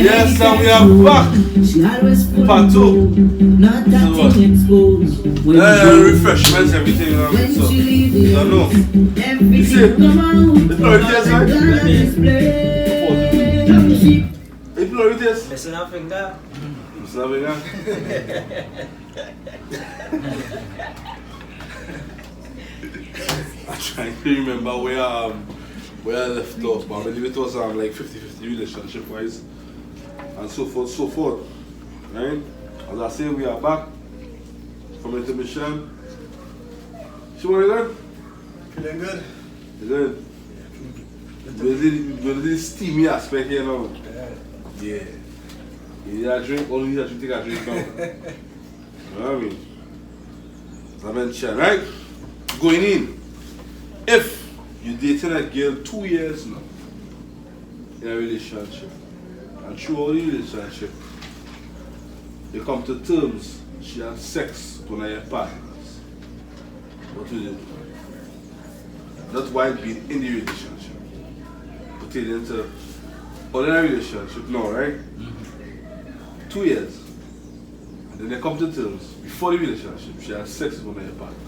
Yes, and we are back. Part 2. So, refreshments, everything, you know. So, I don't know. You see, the priorities, right? The priorities. Listen up, finger. Listen up, finger. I'm trying to remember where I left off, but I believe it was like 50-50 relationship wise, and so forth, right? As I say, we are back from intermission. She want good? Feeling good? Good. With this steamy aspect here now. Yeah. You need a drink, only need a drink, take a drink now. You know what I mean? As I mentioned, right? Going in. If you're dating a girl 2 years now in a relationship, and throughout the relationship, you come to terms, she has sex with one of your partners. What will you do? Not while being in the relationship, but it into another relationship now, right? 2 years. And then they come to terms, before the relationship, she has sex with one of your partners.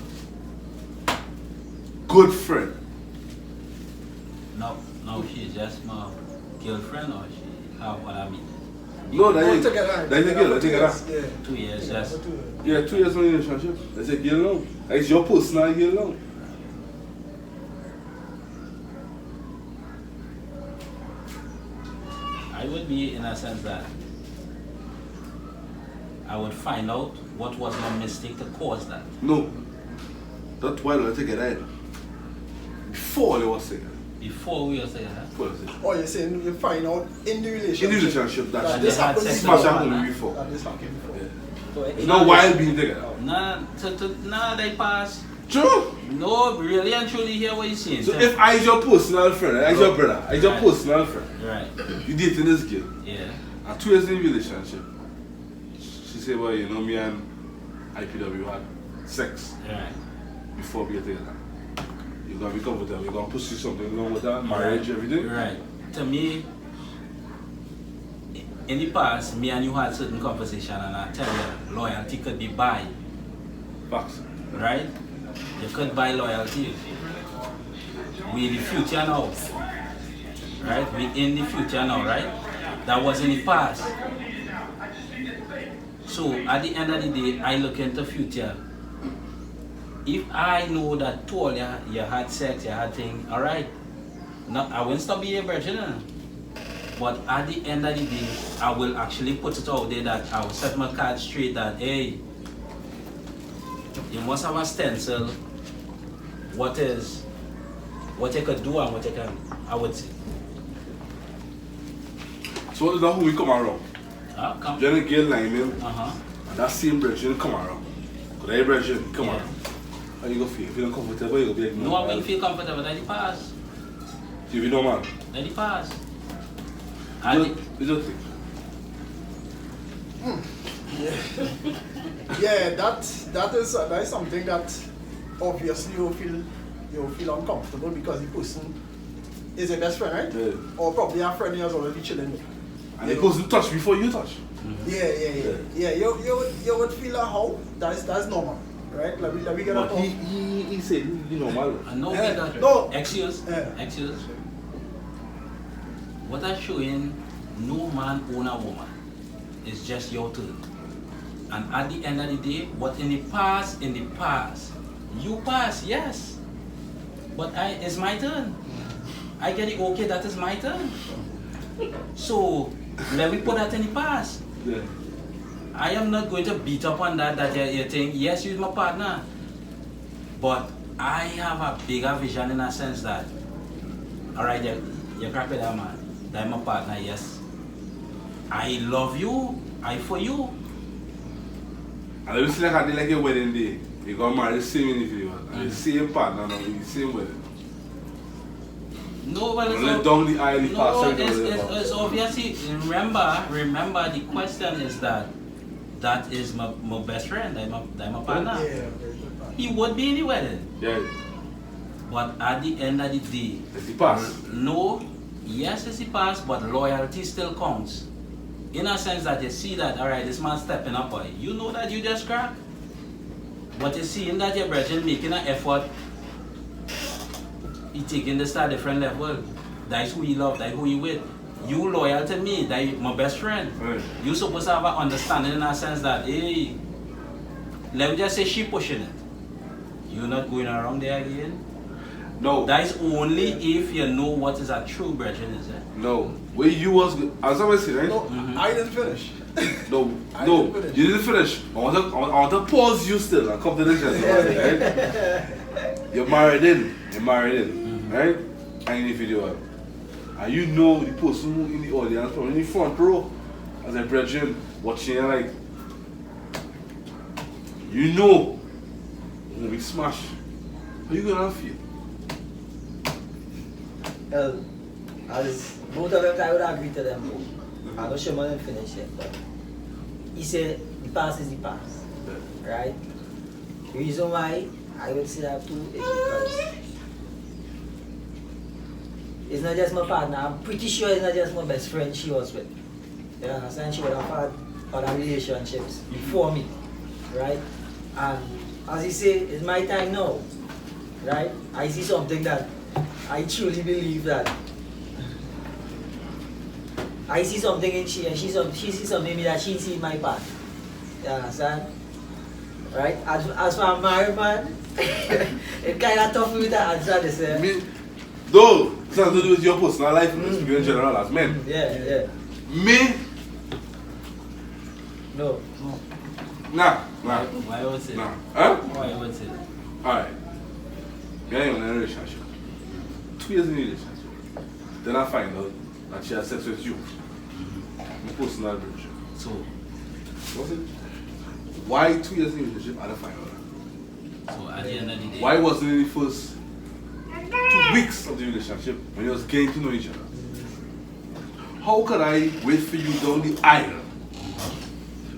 Good friend. No, she's just my girlfriend, or she have what I mean. No, that's a girl. 2 years, yes. Yeah, 2 years in a relationship. That's a girl now. It's your personal girl now. I would be in a sense that I would find out what was my mistake to cause that. No. That's why I take it right. Before they was together. Before we were together. Oh, you're saying you find out in the relationship? In the relationship that this had happened sex before. smash happened before. That this happened before. Yeah. It's not while being together. Nah, they pass. True. No, really and truly hear what you're saying. So if I is your personal friend, I is your brother, I is your personal friend. Right. You dating this girl. Yeah. And 2 years in the relationship. She said, well, you know, me and IPW had sex Right. before we get together. You're gonna be comfortable, you're gonna pursue something along with that, marriage, everything. Right. To me, in the past, me and you had certain conversation, and I tell you, loyalty could be buy. Facts. Right? You could buy loyalty. We in the future now. Right? We in the future now, right? That was in the past. So at the end of the day, I look into future. If I know that told you had sex, you had thing, alright. I won't stop being a virgin. But at the end of the day, I will actually put it out there that I will set my card straight that, hey, you must have a stencil. What you could do and what you can, I would say. So what is that who we come around? Come. Jenny Gale Lyman, Uh-huh. and that same brethren come around. Because that brethren come around. How you go feel? If you're not comfortable, you go be like, No, I will feel comfortable. That's the past. So if you know, man. That's the past. You just think. Yeah, that is something that obviously you feel uncomfortable because the person is a best friend, right? Yeah. Or probably a friend who has already chilling with. And the person touch before you touch. Yeah. You would feel like how that's normal, right? Let me get But up. he said, you know, man. I know that. No. Excuse. What I'm showing, no man own a woman. It's just your turn. And at the end of the day, what in the past, you pass, yes. But it's my turn. I get it, okay, that is my turn. So let me put that in the past. Yeah. I am not going to beat up on that you're saying, yes, you're my partner. But I have a bigger vision in a sense that, alright, you're crack with that man. That's my partner, yes. I love you, I for you. And it looks like a wedding day. You got married the same individual. And the same partner now, the same wedding. No, but Let down the aisle, the pastor. it's obviously, remember the question is that is my best friend, that's my partner. Yeah, He would be in the wedding. Yeah. But at the end of the day, It's the past. no, yes, it's the past, but loyalty still counts. in a sense that you see that, alright, this man stepping up, boy. You know that you just crack. But you see in that your brethren making an effort, he taking this to a different level. That's who you love, that's who you with. You loyal to me, that's my best friend. Right. You supposed to have an understanding in a sense that, hey, let me just say she pushing it. You're not going around there again. No. That is only if you know what is a true brethren is it. No. Where you was, as I was saying, right? No, I didn't finish. No, I no, didn't finish. you didn't finish. I want to pause you still and come to this gentleman, right? You're married in, right? And in the video, and you know the person who in the audience, from in the front row, as a brethren, watching you like, you know, you're gonna be smashed. How you gonna feel? Well, as both of them, I would agree to them both. I'm not sure I'm finish yet, but he said the past is the past, right? The reason why I would say that too is because it's not just my partner. I'm pretty sure it's not just my best friend she was with. You understand? She would have had other relationships before me, right? And as he said, it's my time now, right? I see something that I truly believe that I see something in she and she sees something in me that she sees in my part. You understand? Right? As for a married man, it's kind of tough for me to answer this. Me, though, it's not to do with your personal life, speaking in general as men. Yeah. Me, No. nah. Why would it? Nah. Huh? Why would it? Alright. You're in a relationship. 2 years in a relationship. Then I find out that she has sex with you. My personal relationship. So, What's it? Why 2 years in a relationship I don't find out that? so at the end of the day, Why wasn't it the first 2 weeks of the relationship when you was getting to know each other? How could I wait for you down the aisle?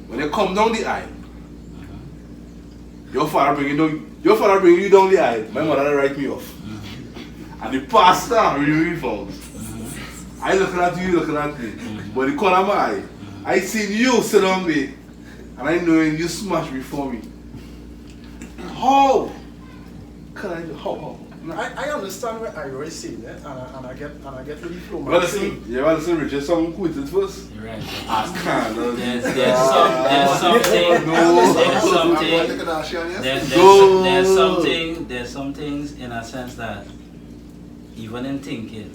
When you come down the aisle, your father bring you down the aisle, my mother write me off. And the pastor removing phones. I looking at you looking at me. But the corner of my eye, I seen you sit on me. And I know you smash before me. How? Can I do how? I understand what I always say, and I get really flow. Well, listen, Richard, someone quit it first. you're right. I can't. There's some things in a sense that even in thinking,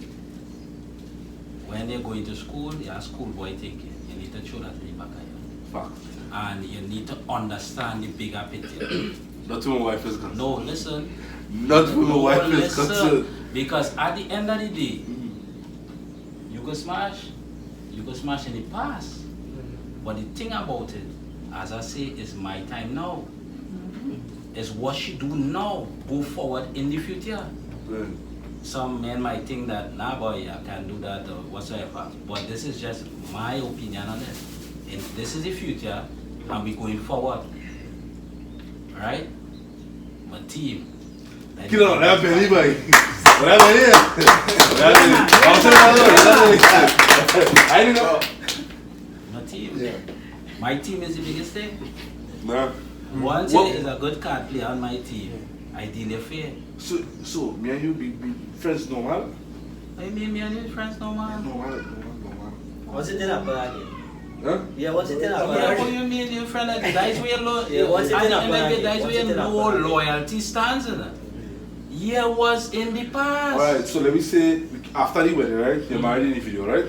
when you're going to school, you're schoolboy thinking. You need to show that to the back of you. Fact. And you need to understand the bigger picture. Not when my wife is concerned. No, listen. Not when my wife is Listen, concerned. because at the end of the day, you can smash in the past. But the thing about it, as I say, is my time now. It's what she do now, go forward in the future. Right. Some men might think that, nah boy, I can't do that or whatsoever. But this is just my opinion on it. And this is the future, and we're going forward. Alright? My team. Get on that belly, boy. I didn't know. My team. My team is the biggest thing. Nah. Once it is a good card player on my team, I deal fair. So, me and you be friends normal? I mean, me and you friends no man. Normal. What's it in up again? Huh? Yeah, what's it in up Yeah, what again? you mean you friend like that's where what's it in up again? that's What's where it in up no again? loyalty stands in it. Yeah, was in the past. Alright, so let me say, after the wedding, right? You're married in the video, right?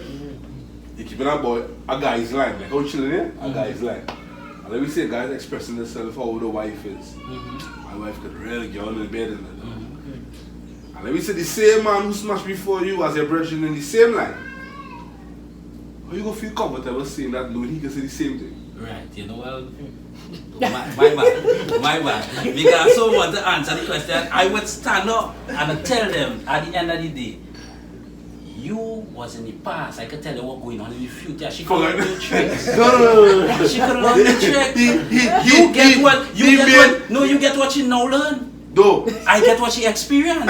You're keeping a guy's line. Like, how chilling here? A guy's line. And let me say, a guy's expressing himself how the wife is. My wife could really get on the bed and that. And let me say, the same man who smashed before you as your brethren in the same line. How you gonna feel comfortable saying that knowing he can say the same thing? Right, you know well. My bad. Because I so want to answer the question, I would stand up and tell them at the end of the day, you was in the past, I could tell you what going on in the future. She could learn new tricks. No. She could learn new tricks. You get what she now learn. No. I get what she experienced.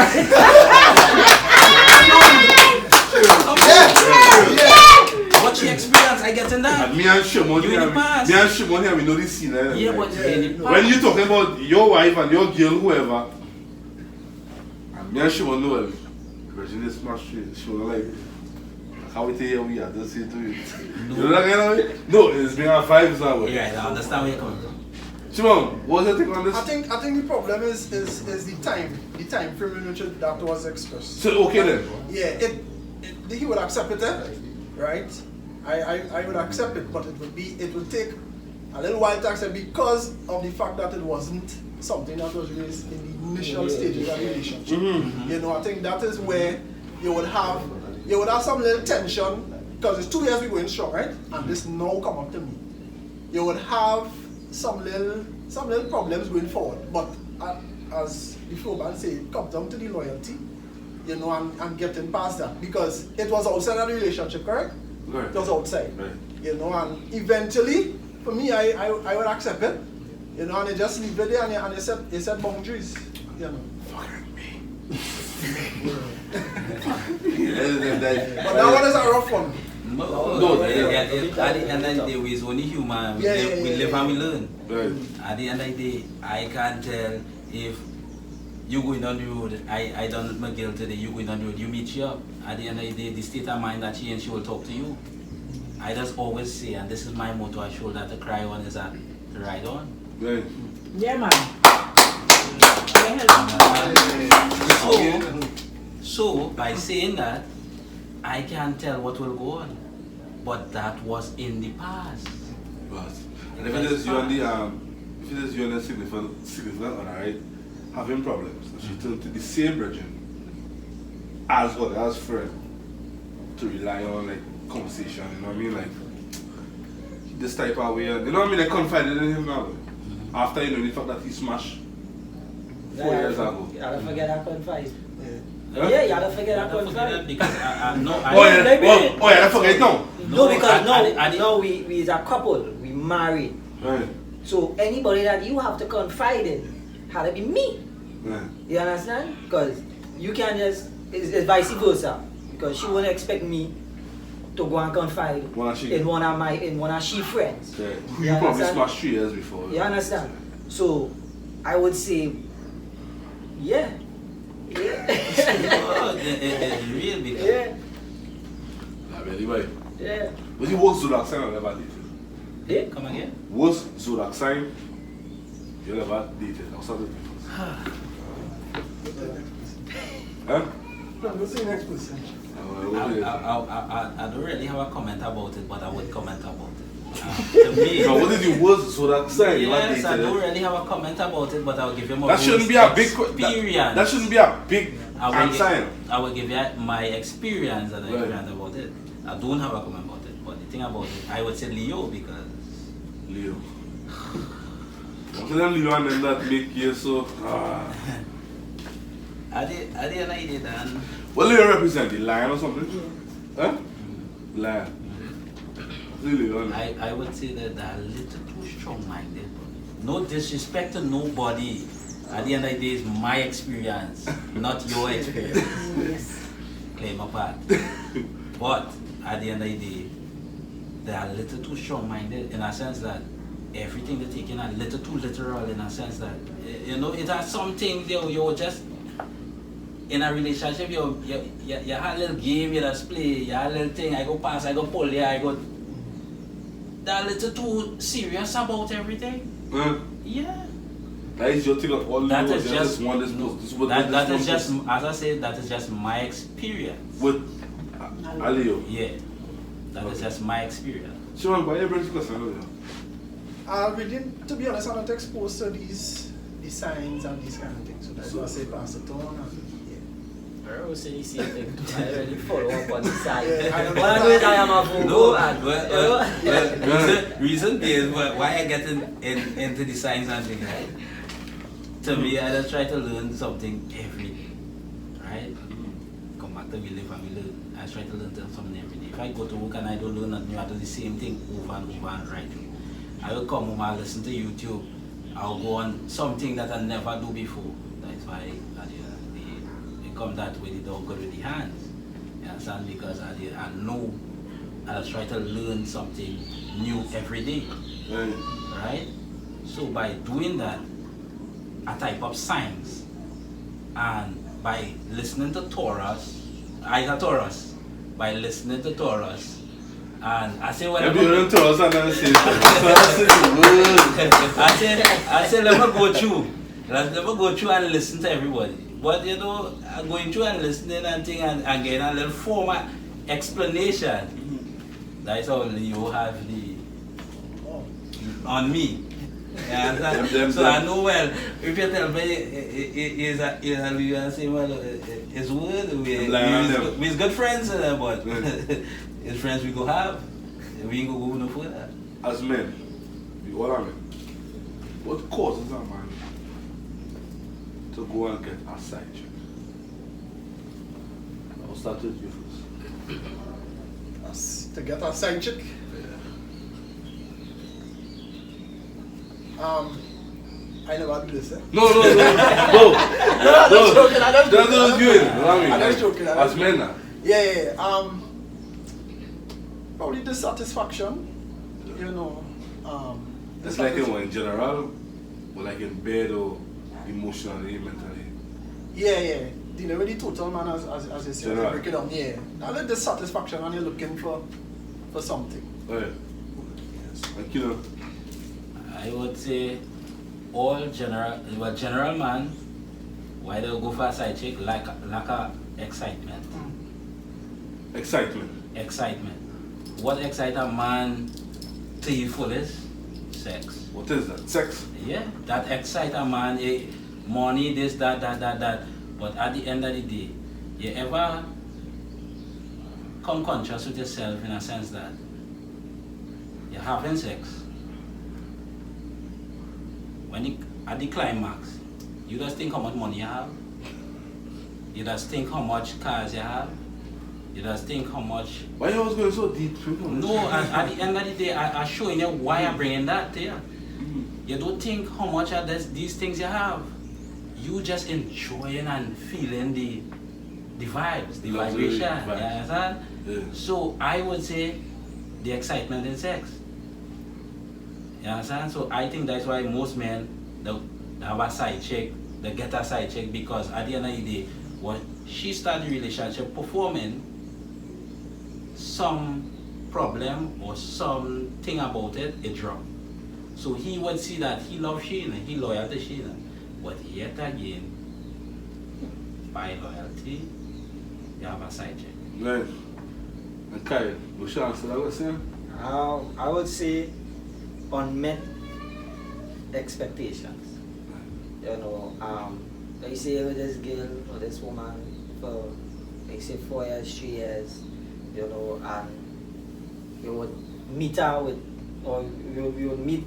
What she experienced, I I get in that. And me and Shimon You in here, the past. me and Shimon here, we know this scene. Eh? Yeah, Like, but in the past. when you talking about your wife and your girl, whoever, and me and Shimon know, well, Virginia smash you. Shimon like, how we tell you we are, just say to you. No. You know that kind of way? No, it's been our vibes that way. Yeah, I understand where you're coming from. Shimon, what's your take on this? I think the problem is the time frame in which that was expressed. So, okay then. Yeah, he would accept it, right? I would accept it, but it would take a little while to accept because of the fact that it wasn't something that was raised in the initial stages of the relationship. You know, I think that is where you would have some little tension because it's 2 years we going strong, right? And this now come up to me. You would have some little problems going forward, but as the flowman say, it comes down to the loyalty, you know, and getting past that because it was outside of the relationship, correct? Right. It was outside, Right. you know, and eventually, for me, I would accept it, you know, and I just leave it there and you set boundaries, you know. But that one is a rough one. No, at the end of the day, we're only human. We live and we learn. Right. At the end of the day, I can't tell if you going on the road, I done my girl today, you going on the road, you meet you up. At the end of the day, the state of mind that she will talk to you. I just always say, and this is my motto, I show that the cry on is that to ride on. Right. Yeah, man. So, by saying that, I can't tell what will go on. But that was in the past. But and if it is you and the significant other, right, having problems, and she turned to the same virgin as what as friend to rely on like conversation, you know what I mean? Like this type of way, you know what I mean? They confided in him now. After you know the fact that he smashed 4 years ago. You gotta forget I confide. Huh? Yeah, you gotta forget I I don't forget that confide. because I know. Oh yeah, I forget now. No, because I we is a couple, we married. Right. So anybody that you have to confide in had to be me. Right. You understand? Because you can't just, it's vice versa. Because she wouldn't expect me to go and confide in one of she friends. Okay. You You probably understand? smashed 3 years before. You understand? So I would say, yeah. Yeah. It's real because Yeah. Anyway, Yeah. what's the worst zodiac sign I've ever dated? Yeah. come again. Worst zodiac sign you ever dated? I'll start with you first. Huh? What's the next person? I don't really have a comment about it, but I would comment about it. To me, So what is the worst zodiac sign you ever yes, I don't dated? really have a comment about it, but I'll give you my That shouldn't be a big experience. that shouldn't be a big sign. I will give you my experience and Right. experience about it. I don't have a comment about it, but the thing about it, I would say Leo because Leo. What them Leo and them that make you so I did an idea then. What Leo represent? The lion or something? Huh? Lion. Leo. I would say that they're a little too strong-minded. No disrespect to nobody. At the end of the day, it's my experience, not your experience. Claim apart. But at the end of the day, they are a little too strong-minded in a sense that everything they're taking a little too literal in a sense that, you know, it has something you're just in a relationship, you have a little game, you just play, you have a little thing, I go pass, I go pull, I go. They're a little too serious about everything. Yeah. That is your thing of all That Leo, is you just want this that is just, as I said, that is just my experience. with a Leo. Yeah. That is just my experience. Shimon, why you bring this question? We didn't, to be honest, I'm not exposed to these signs and these kind of things. So that's why I say pass it on. And, I always say the same thing. I already follow up on the side. Yeah, I don't What I do is I am a fool. No, and reason is why I get into the science and things, right? To me, I just try to learn something every day, right? Come back to we live and we learn. I try to learn something every day. If I go to work and I don't learn nothing, I do the same thing over and over and right. I will come home and listen to YouTube. I'll go on something that I never do before. That's why it come that way, the dog good with the hands. You understand? Because I know I'll try to learn something new every day. Right. Right? So by doing that, I type up science, and by listening to Taurus, by listening to Taurus, and I say If whatever. you don't tell us another thing, I said let me go through. Let me go through and listen to everybody. But you know, I'm going through and listening and thing and getting a little formal explanation. That's how you have the on me. Yeah, so I know well. If you tell me is a say well, it's word we're good friends, but it's friends we go have. We ain't go no further. As men, we all are men. What causes a man to go and get a side chick? I'll start with you first. To get a side chick. I never do this. No. I'm just joking. As men now. Yeah. Probably dissatisfaction. You know. It's like in general, or like in bed or emotionally, mentally. Yeah. Dealing with the total man as you say, General. break it down. Yeah. A little dissatisfaction when you're looking for something. Oh yeah. Like you know. I would say all general man, why they go for a side chick like a excitement. Excitement. What excites a man to the fullest? Sex. What is that? Sex? Yeah, that excites a man. Money, this, that. But at the end of the day, you ever come conscious with yourself in a sense that you're having sex? At the climax, you just think how much money you have. You just think how much cars you have. You just think how much. Why you always going so deep? No, at the end of the day, I'm showing you why I'm bringing that to you. You don't think how much of these things you have. You just enjoying and feeling the vibes, the vibration. You understand? Yeah. So I would say the excitement in sex. You understand? So I think that's why most men they have a side chick, they get a side chick, because at the end of the day, when she starts the relationship performing, some problem or something about it drops. So he would see that he loves Sheila, he loyal to Sheila. But yet again, by loyalty, you have a side chick. Right. And Kyle, what's your answer? What's saying? I would say unmet expectations. You know, like you say with this girl or this woman for, like say 4 years, 3 years, you know, and you would meet her with, or you would meet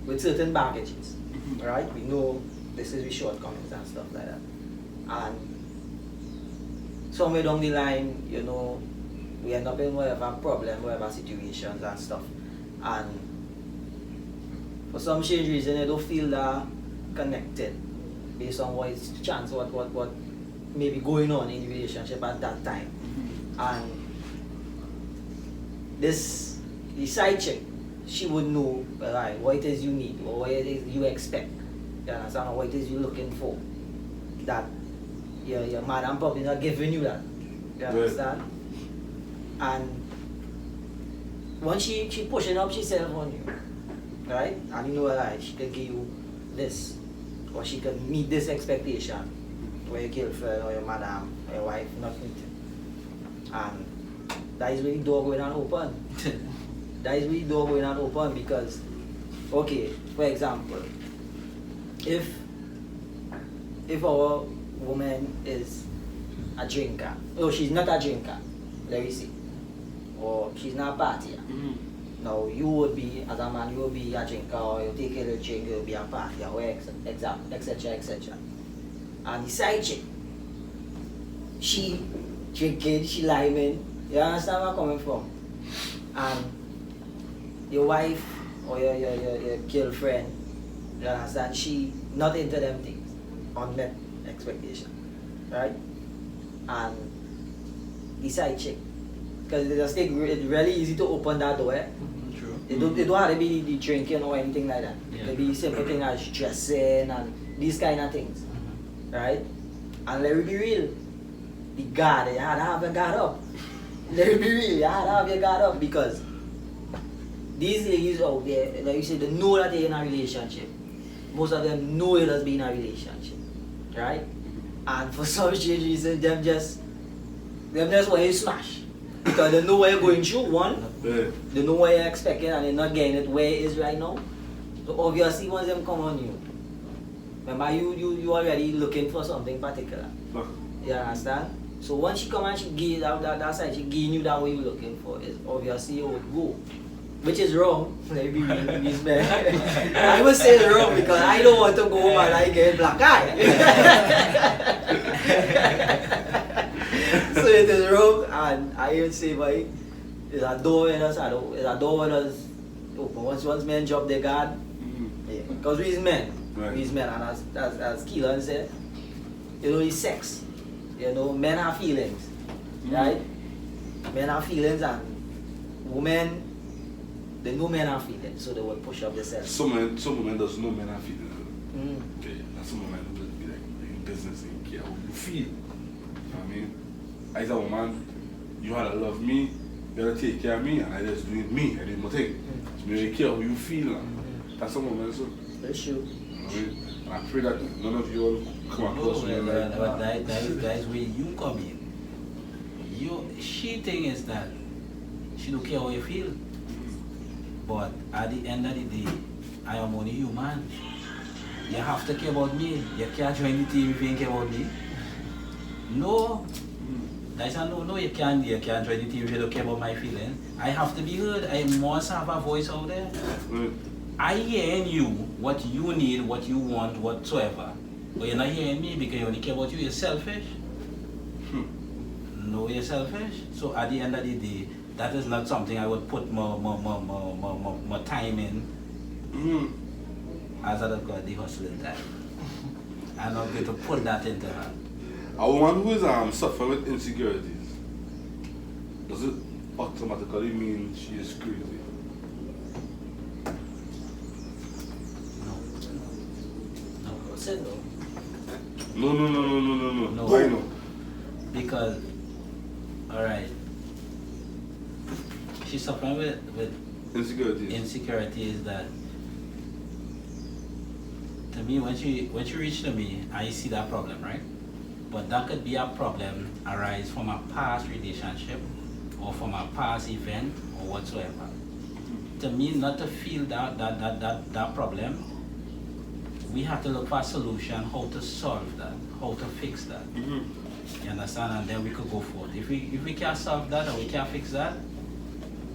with certain baggages, right? We know this is the shortcomings and stuff like that. And somewhere down the line, you know, we end up in whatever problem, whatever situations and stuff. And for some strange reason, I don't feel that connected based on what is chance, what may be going on in the relationship at that time. And the side chick, she would know right, what it is you need or what it is you expect. You understand? Or what it is you're looking for. That your madam probably not giving you that. You understand? And once she pushing up herself on you, right? And you know that she could give you this, or she could meet this expectation where your girlfriend or your madam or your wife not meeting. And that is where the door going and open. That is where the door going and open, because, okay, for example, if our woman is a drinker, or she's not a drinker, let me see, or she's not a partier. Now you would be, as a man, you would be a drinker, or you take a little drink, you will be a partier, or etc. And the side chick, she drinking, she liming, you understand where I'm coming from? And your wife or your girlfriend, you understand, she not into them things, unmet expectation, right? And the side chick because it just it's really easy to open that door. True. It don't have to be the drinking or anything like that. Yeah. It could be simple things as dressing and these kind of things, right? And let me be real, the guard, you had to have your guard up. Let me be real, you had to have your guard up because these ladies out there, like you said, they know that they're in a relationship. Most of them know it has been a relationship, right? And for some strange reason, them just want you smash. Because they know what you're going through, one, they know what you're expecting and they're not getting it where it is right now. So obviously once them come on you, remember you already looking for something particular. You understand? So once she come and she give that side, she giving you that what you're looking for, is obviously you would go. Which is wrong. Maybe these men. I would say it's wrong because I don't want to go home and I get black eye. So it is wrong, and I would say, boy, it's a door in us. It's a door in us. Open. Once men drop their guard, because we's men, we's men, and as Keelan said, you know, it's sex. You know, men have feelings, right? Men have feelings, and women. They know men are feeling, so they will push up themselves. Some women doesn't know men are feeling. Okay, and some women will be like in business and care how you feel. You know what I mean? As a woman, you gotta love me, you gotta take care of me, and I just doing me, I did my thing. So you really care how you feel. That's some women, so. That's true. You know what I mean? And I pray that none of you all come across me like But that's where you come in. She thing is that she don't care how you feel. But at the end of the day, I am only human. You have to care about me. You can't join the team if you ain't care about me. No. That's a no. You can't join the team if you don't care about my feelings. I have to be heard. I must have a voice out there. I hear in you what you need, what you want, whatsoever. But you're not hearing me because you only care about you. You're selfish. No, you're selfish. So at the end of the day, that is not something I would put more time in as I don't got the hustling time. I'm not going to put that into her. A woman who is suffering with insecurities, does it automatically mean she is crazy? No. Said no. No. Why no? Because, alright, she's suffering with insecurities that, to me, when she reached to me, I see that problem, right? But that could be a problem arise from a past relationship or from a past event or whatsoever. To me, not to feel that problem, we have to look for a solution, how to solve that, how to fix that. You understand? And then we could go forward. If we can't solve that or we can't fix that,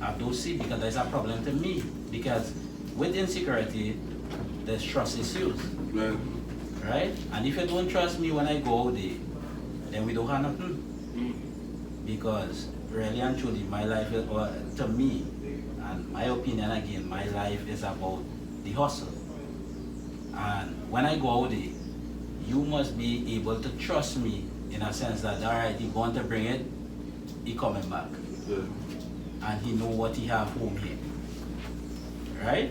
I don't see, because there's a problem to me. Because with insecurity, there's trust issues. Right? And if you don't trust me when I go out there, then we don't have nothing. Because really and truly, my life is, to me, and my opinion again, my life is about the hustle. And when I go out there, you must be able to trust me in a sense that, alright, he want to bring it, he coming back. And he know what he have home here. Right?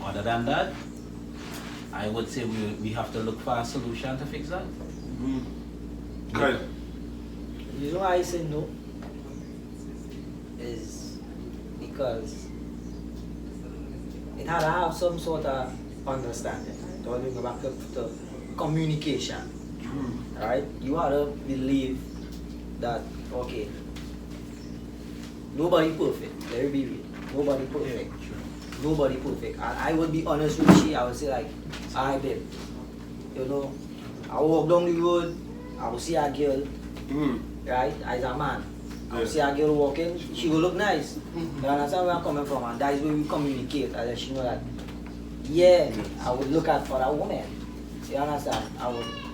Other than that, I would say we have to look for a solution to fix that. Right. You know why I say no? Is because it had to have some sort of understanding. So we go back to communication. Right? You had to believe that, okay, nobody perfect. Let me be real. Nobody perfect. Nobody perfect. And I would be honest with she. I would say like, alright babe, you know, I walk down the road, I will see a girl, right, as a man. I will see a girl walking, she will look nice. You understand where I'm coming from? And that is where we communicate. And then she know that, yeah, I would look at other women. You understand? I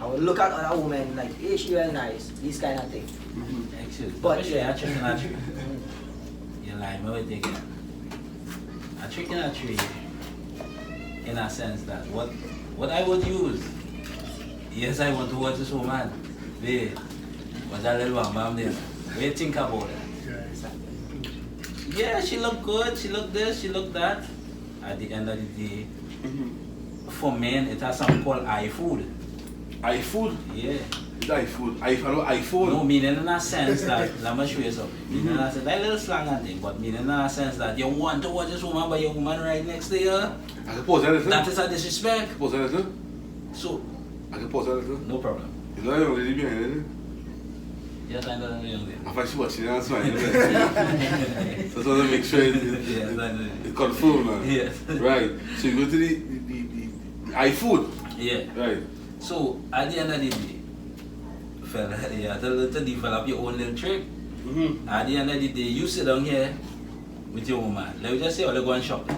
would look at other women like, hey, she very nice, this kind of thing. Excuse me. But Especially a chicken and a tree. You like me with taking a chicken and a tree, in a sense that what I would use, yes, I want to watch this woman. Babe, what's that little one, ma'am there? What do you think about it? Yeah, she looked good, she looked this, she looked that. At the end of the day, for men, it has something called iFood. iFood? Yeah. It's iFood. iPhone. No, meaning in a sense that, let me show you something. Meaning in a sense, that little slang and thing, but meaning in a sense that you want to watch this woman, but your woman right next to you. I can pause that, That is a disrespect. Pause that, So, I can pause that. no problem. You know that young lady behind it? Yes, I know the young lady. I thought she watching it and smiling. Just want to make sure it's confirmed, man. Yes. Right. So you go to the iFood. Yeah. Right. So, at the end of the day, fella, you have to develop your own little trick. At the end of the day, you sit down here with your woman. Let me just say, you go and shopping.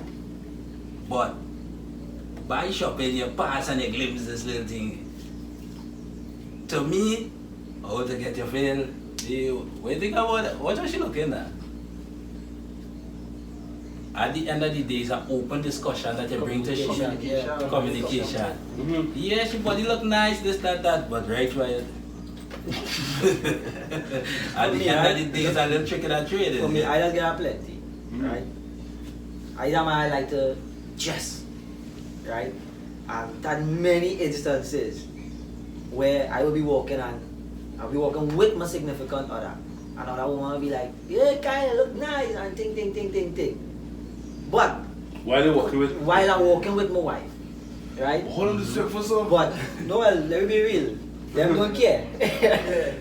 But by shopping, you pass and you glimpse this little thing. To me, how to get your feel? What do you think about it? What is she looking at? At the end of the day, it's an open discussion that you bring to she. Communication. Yeah, she body look nice, this, that, but right. At the end of the day, it's a little trick of that trade. For me, I just get plenty, right? I like to dress, right? I've done many instances where I will be walking and I'll be walking with my significant other. Another woman will be like, yeah, kind of look nice and ting. But While you're walking with? while I'm walking with my wife, right? Hold on this for some. But no, well, let me be real. Them don't care.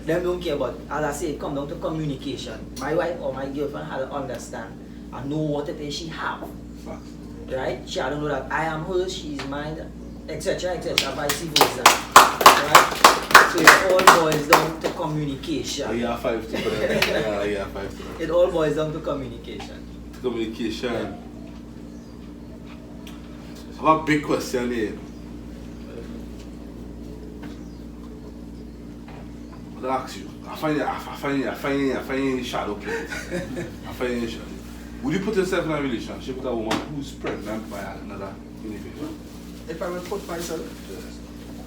Them don't care. But as I say, it comes down to communication. My wife or my girlfriend has to understand and know what it is she have. Facts. Right? She don't know that I am her, she is mine, etc. Vice versa. Right? So it all boils down to communication. Yeah, 5 to that. Yeah, 5 to that. It all boils down to communication. Communication. I have a big question here. I'll ask you. I find you in the shadow plate. I find you in the shadow. Would you put yourself in a relationship with a woman who's pregnant by another individual? If I will put myself,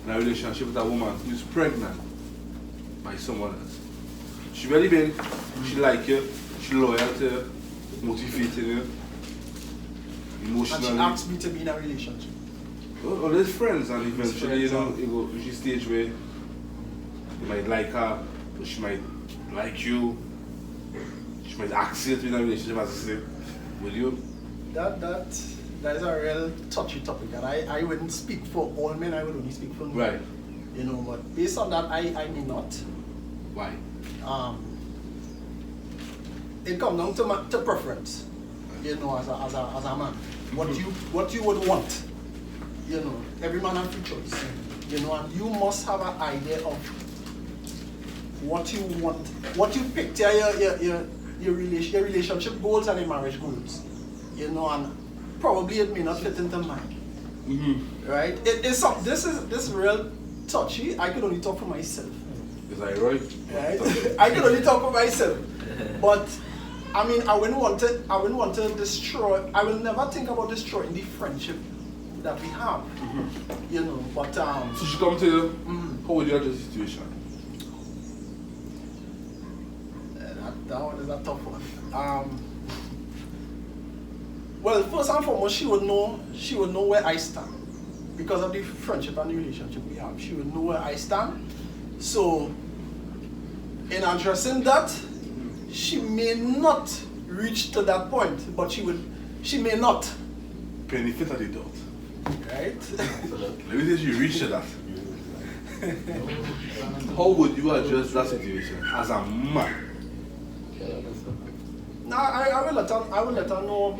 In a relationship with a woman who's pregnant by someone else. She really big, she like you, she loyal to you, motivating you, and emotionally. she asks me to be in a relationship. Well, there's friends, and eventually, you know, it will reach a stage where you might like her, but she might like you. She might ask you to be in a relationship, as I say. Will you? That is a real touchy topic, and I wouldn't speak for all men. I would only speak for me. Right. You know, but based on that, I may not. Why? It comes down to preference. You know, as a man, what you would want. You know, every man has free choice. You know, and you must have an idea of what you want, what you picture your relationship goals and your marriage goals. You know, and probably it may not fit into mine. Right? This is real touchy. I could only talk for myself. Is that right? Right? I can only talk for myself. But I mean, I wouldn't want to destroy. I will never think about destroying the friendship that we have. You know, but So she come to you. How would you address the situation? that one is a tough one. Well, first and foremost, she would know where I stand because of the friendship and the relationship we have. She would know where I stand. So, in addressing that, she may not reach to that point, but she may not. Benefit of the doubt. Right? Let me say she reached to that. How would you address that situation as a man? No, I will let her know I will let her know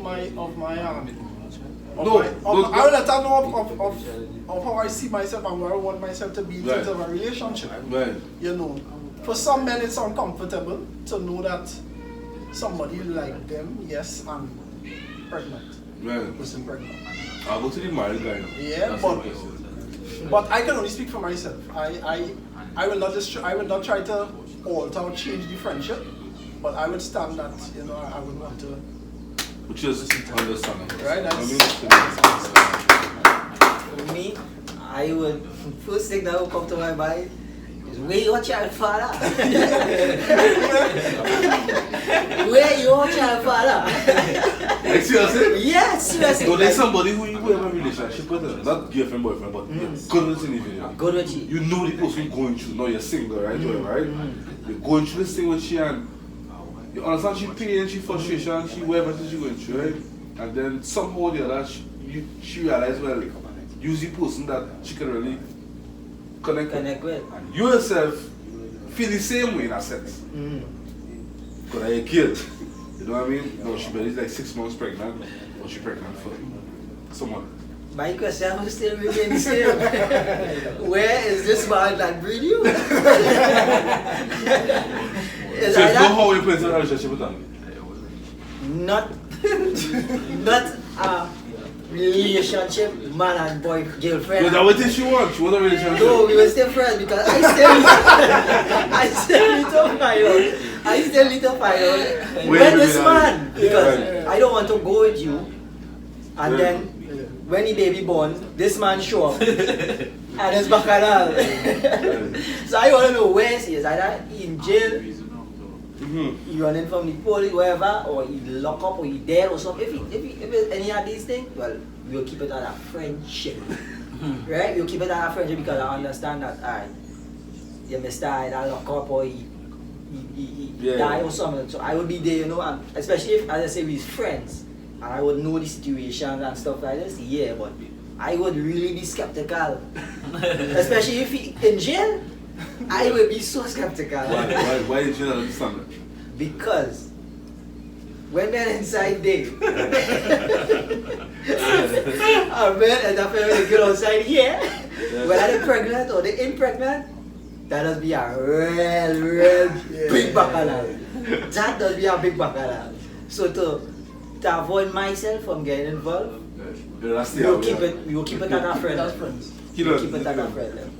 of how I see myself and where I want myself to be in terms of a relationship. Right. You know, for some men it's uncomfortable to know that somebody like them, yes, I'm pregnant. Right. Person pregnant. I'll go to the married guy now. Yeah, but I can only speak for myself. I will not try to alter or change the friendship, but I would stand that, you know, I would want to. Which is understandable. Right, For me, I would, first thing that would come to my mind is where your child father? Where your child father? Like seriously? Yes, seriously. So there's somebody who you have a relationship with, not girlfriend, boyfriend, but good with in the video. Good with she. You know the person going through, now you're single, right? Right? You're going through this thing with she and you understand she pain, she frustration, she whatever she's going through, right? And then somehow or the other, she realized, well, use the person that she can really connect with. And you yourself feel the same way in a sense. Because I killed. You know what I mean? No, she barely like 6 months pregnant, or she pregnant for someone. My question will still remain the same. Where is this man that breed you? So it's not how you play in a relationship with them? Not a relationship, man and boy, girlfriend. But what did she want? She want a relationship? No, we were still friends because I still need to find out when this man, because I don't want to go with you and then when the baby born, this man show up and it's bacchanal. So I want to know where he is, either he in jail, he running from the police, wherever, or he lock up, or he dead or something. If it's any of these things, well, we'll keep it at a friendship. Right? We'll keep it at a friendship because I understand that you must die, I lock up, or he die or something. So I will be there, you know, and especially if, as I say, we're friends, and I would know the situation and stuff like this, yeah, but I would really be skeptical. Especially if he in jail, I would be so skeptical. Why did you not understand that? Because when they're inside there, a man and a family girl outside here, whether they're pregnant or they're impregnant, that does be a real big bacchanal. That does be a big bacchanal. So to avoid myself from getting involved, we will keep it at our friend level. Keep it at our friend level.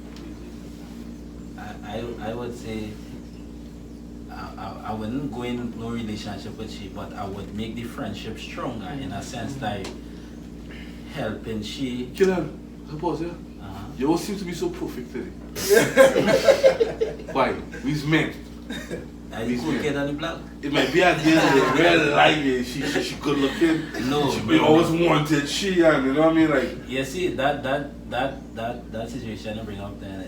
I would say I wouldn't go in no relationship with she, but I would make the friendship stronger in a sense that helping she. Killian, suppose you all seem to be so perfect today. Why? We's men. Are you cool kid on the block? It might be a girl in real life, she good looking. No, she always wanted she, and you know what I mean, like. You see that situation you bring up, then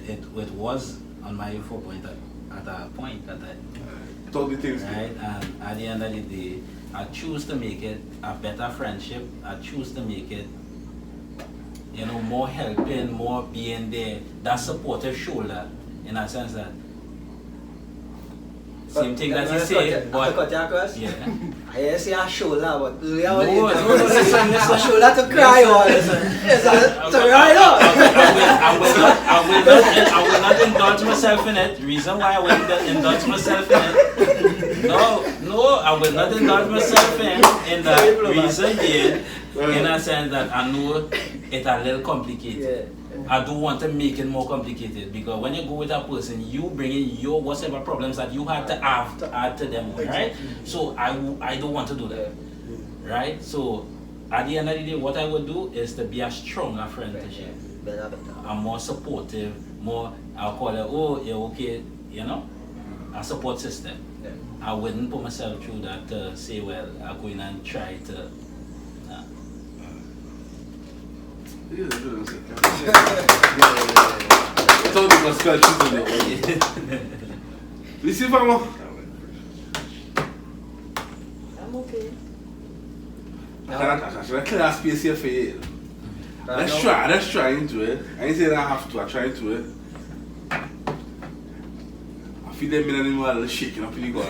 it was on my 4 point at a point that I talk the things. Right, and at the end of the day, I choose to make it a better friendship. I choose to make it, you know, more helping, more being there, that supportive shoulder, in a sense that. Same thing that you say, but yeah. I say a shoulder, but the reality is a shoulder to cry on. It's to ride on. I will not indulge myself in it. Reason why I will indulge myself in it. No, I will not indulge myself in that reason being, in a sense that I know it's a little complicated. I don't want to make it more complicated because when you go with a person, you bring in your whatever problems that you had to add to them, right? So I don't want to do that, right? So at the end of the day, what I would do is to be a stronger friend to she, a more supportive, more, I'll call it, oh, you're okay, you know, a support system. I wouldn't put myself through that to say, well, I'll go in and try to. I told you my spell cheating it. Listen, Mama. I'm okay. Should I clear that space here for you? Let's try into it. I ain't saying I have to, I try into it. I feel them in a little shaking up in the go.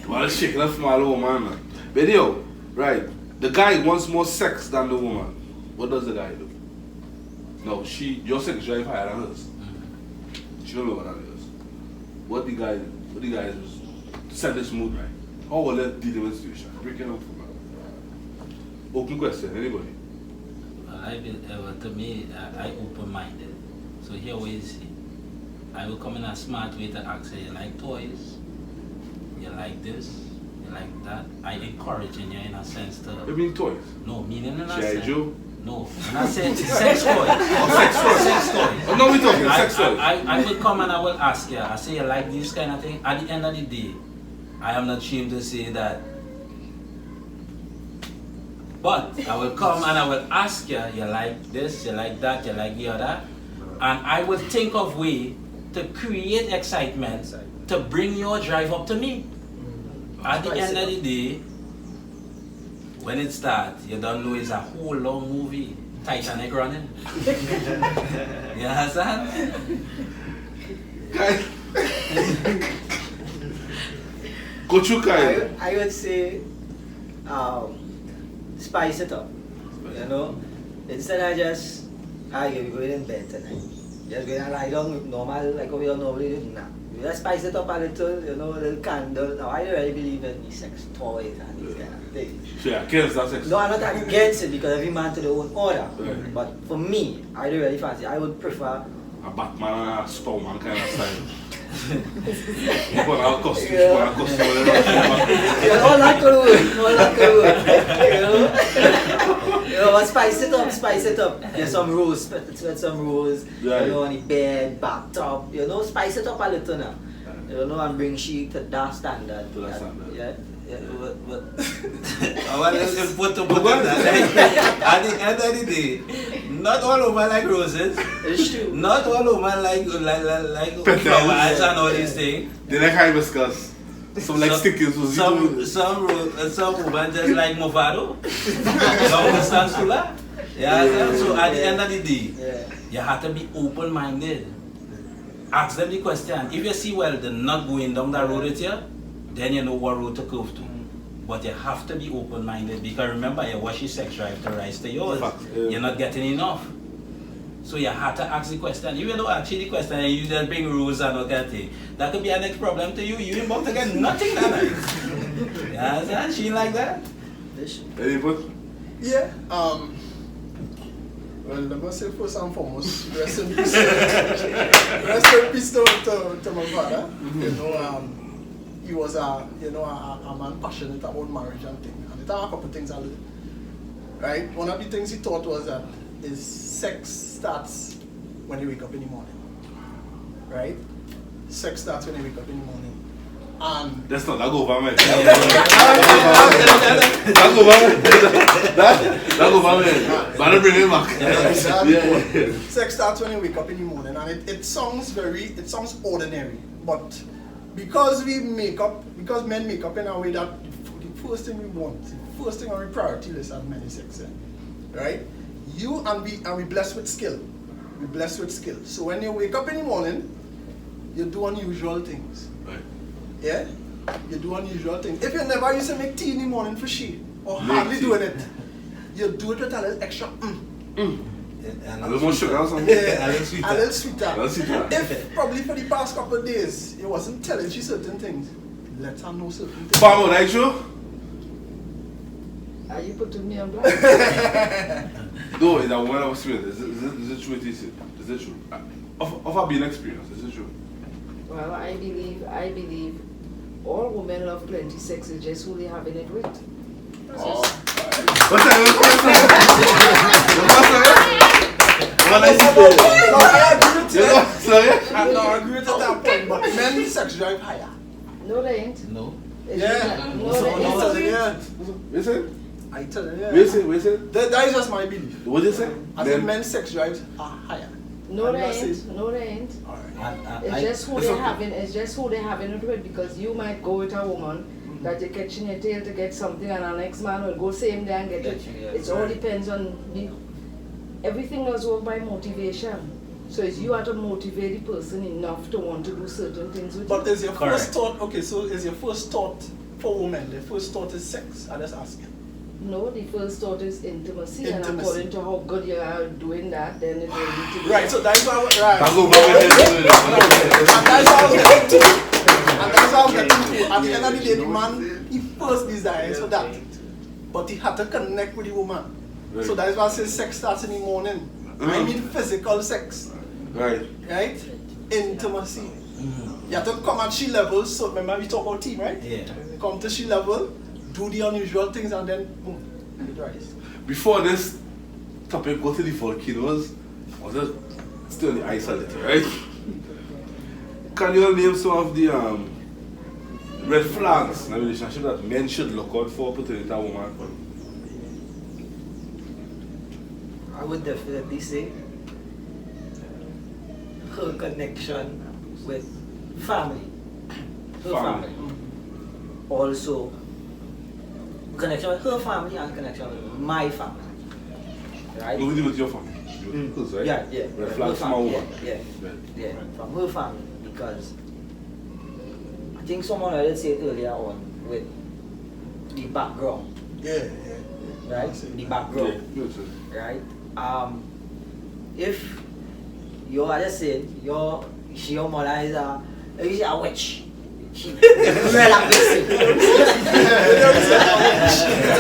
While shaking up from my little man. But yo, right. The guy wants more sex than the woman. What does the guy do? No, your sex drive higher than hers. She don't know what that is. What the guy do? Set this mood right. How will they deal with the situation? Break it up for me. Open question, anybody? To me, I open-minded. So here what you see. I will come in a smart way to ask her, you like toys? You like this? Like that, I encourage in you in a sense to. You mean toys? No, meaning in a G.I. sense. Joe? No, when I say sex toy. Oh, sex toy. Sex toy. Oh, no, we talking sex toy. I will come and I will ask you. I say you like this kind of thing. At the end of the day, I am not ashamed to say that. But I will come and I will ask you, you like this, you like that, you like the other. And I will think of way to create excitement to bring your drive up to me. At the end of the day, when it starts, you don't know it's a whole long movie. Titanic running. You understand? Guys. Go through Kyle. I would say spice it up. You know? Instead of just you're going in bed tonight. Just going to lie down normal like we all normally do now. You just spice it up a little, you know, a little candle. Now I don't really believe in these sex toys and these kind of things. So you're against that sex? No, I'm not against it because every man to their own order. Right. But for me, I don't really fancy. I would prefer A Batman and a Superman kind of style. You put on a costume, you put on a costume, whatever. all that could work. All that could work. You know, but spice it up. Get some rose, spread some rose. Right. You know, on the bed, bathtub. You know, spice it up a little now. You know, and bring she to that standard. To that standard. Yeah. But I want to put that. At the end of the day, not all women like roses. It's true. Not all women like flowers and all these things. They like hibiscus. Some like stickers. Some women just like Movado. Some understand Sula. Yeah. So at the end of the day, you have to be open-minded. Ask them the question. If you see they're not going down that road with you, then you know what road to curve to. But you have to be open-minded because remember, you watch your sex drive to rise to yours. You're not getting enough. So you have to ask the question. If you don't ask the question and you just bring rules and all that thing, that could be a next problem to you. You ain't about to get nothing that night. You understand? She ain't like that. Any put? Yeah. Well, let me say first and foremost, rest in peace. Rest in peace to my father. You know, he was a man passionate about marriage and things. And there are a couple of things I learned. Right? One of the things he taught was that his sex starts when you wake up in the morning. Right? Sex starts when you wake up in the morning. And that's not that go over me. That go over me. But I don't bring it back. Sex starts when you wake up in the morning, and it sounds ordinary, but because men make up in a way that the first thing we want, the first thing on our priority list as men is sex, right? We blessed with skill. We're blessed with skill. So when you wake up in the morning, you do unusual things. Right. Yeah? You do unusual things. If you never used to make tea in the morning for she, or hardly doing it, you do it with a little extra A little more sugar or something? Yeah, a little sweeter. If probably for the past couple of days, you wasn't telling she certain things, let her know certain things. Farmer, that true? Are you putting me on black? No, it's a one of experience. Is it true? Is it true? Of our being experience, is it true? Well, I believe all women love plenty sex, it's just who they having it with. Oh. What's that? No, I agree with you. I agree with that point, but men's sex drive higher. No, they ain't. No. It's Yeah. No, they ain't. Listen. I tell you, yeah. Listen. That is just my belief. What did you say? I think men's sex drives are higher. No, they ain't. No, they ain't. It's just who they're having. It's just who they're having it with. Because you might go with a woman that you're catching your tail to get something, and our next man will go same day and get it. It all depends on everything does work by motivation. So it's you have to motivate the person enough to want to do certain things with But you. is your first thought, okay, so is your first thought for women, the first thought is sex? I just asking. No, the first thought is intimacy, and according to how good you are doing that, then it will lead to Right, so that's why right. That's what And that's how I was getting to. At the end of the day, the man, he first desires for that. But he had to connect with the woman. Right. So that's why I say sex starts in the morning. I mean physical sex. Right. Right? Intimacy. You have to come at she level, so remember we talk about team, right? Yeah. Come to she level, do the unusual things, and then boom, it rise. Before this, topic, go to the volcanoes. I'll just stay on the ice a little, right? Can you name some of the red flags in a relationship that men should look out for putting it a woman? I would definitely say her connection with family. Her family. Also, connection with her family and connection with my family. Right? What do you do with your family? Close, right? Yeah. Red flags from a woman. Yeah, from her family. Because I think someone else said earlier on with the background. Yeah. Right? The background. Yeah. Right? If you're, as I said, your mother is a witch. She well amazing. So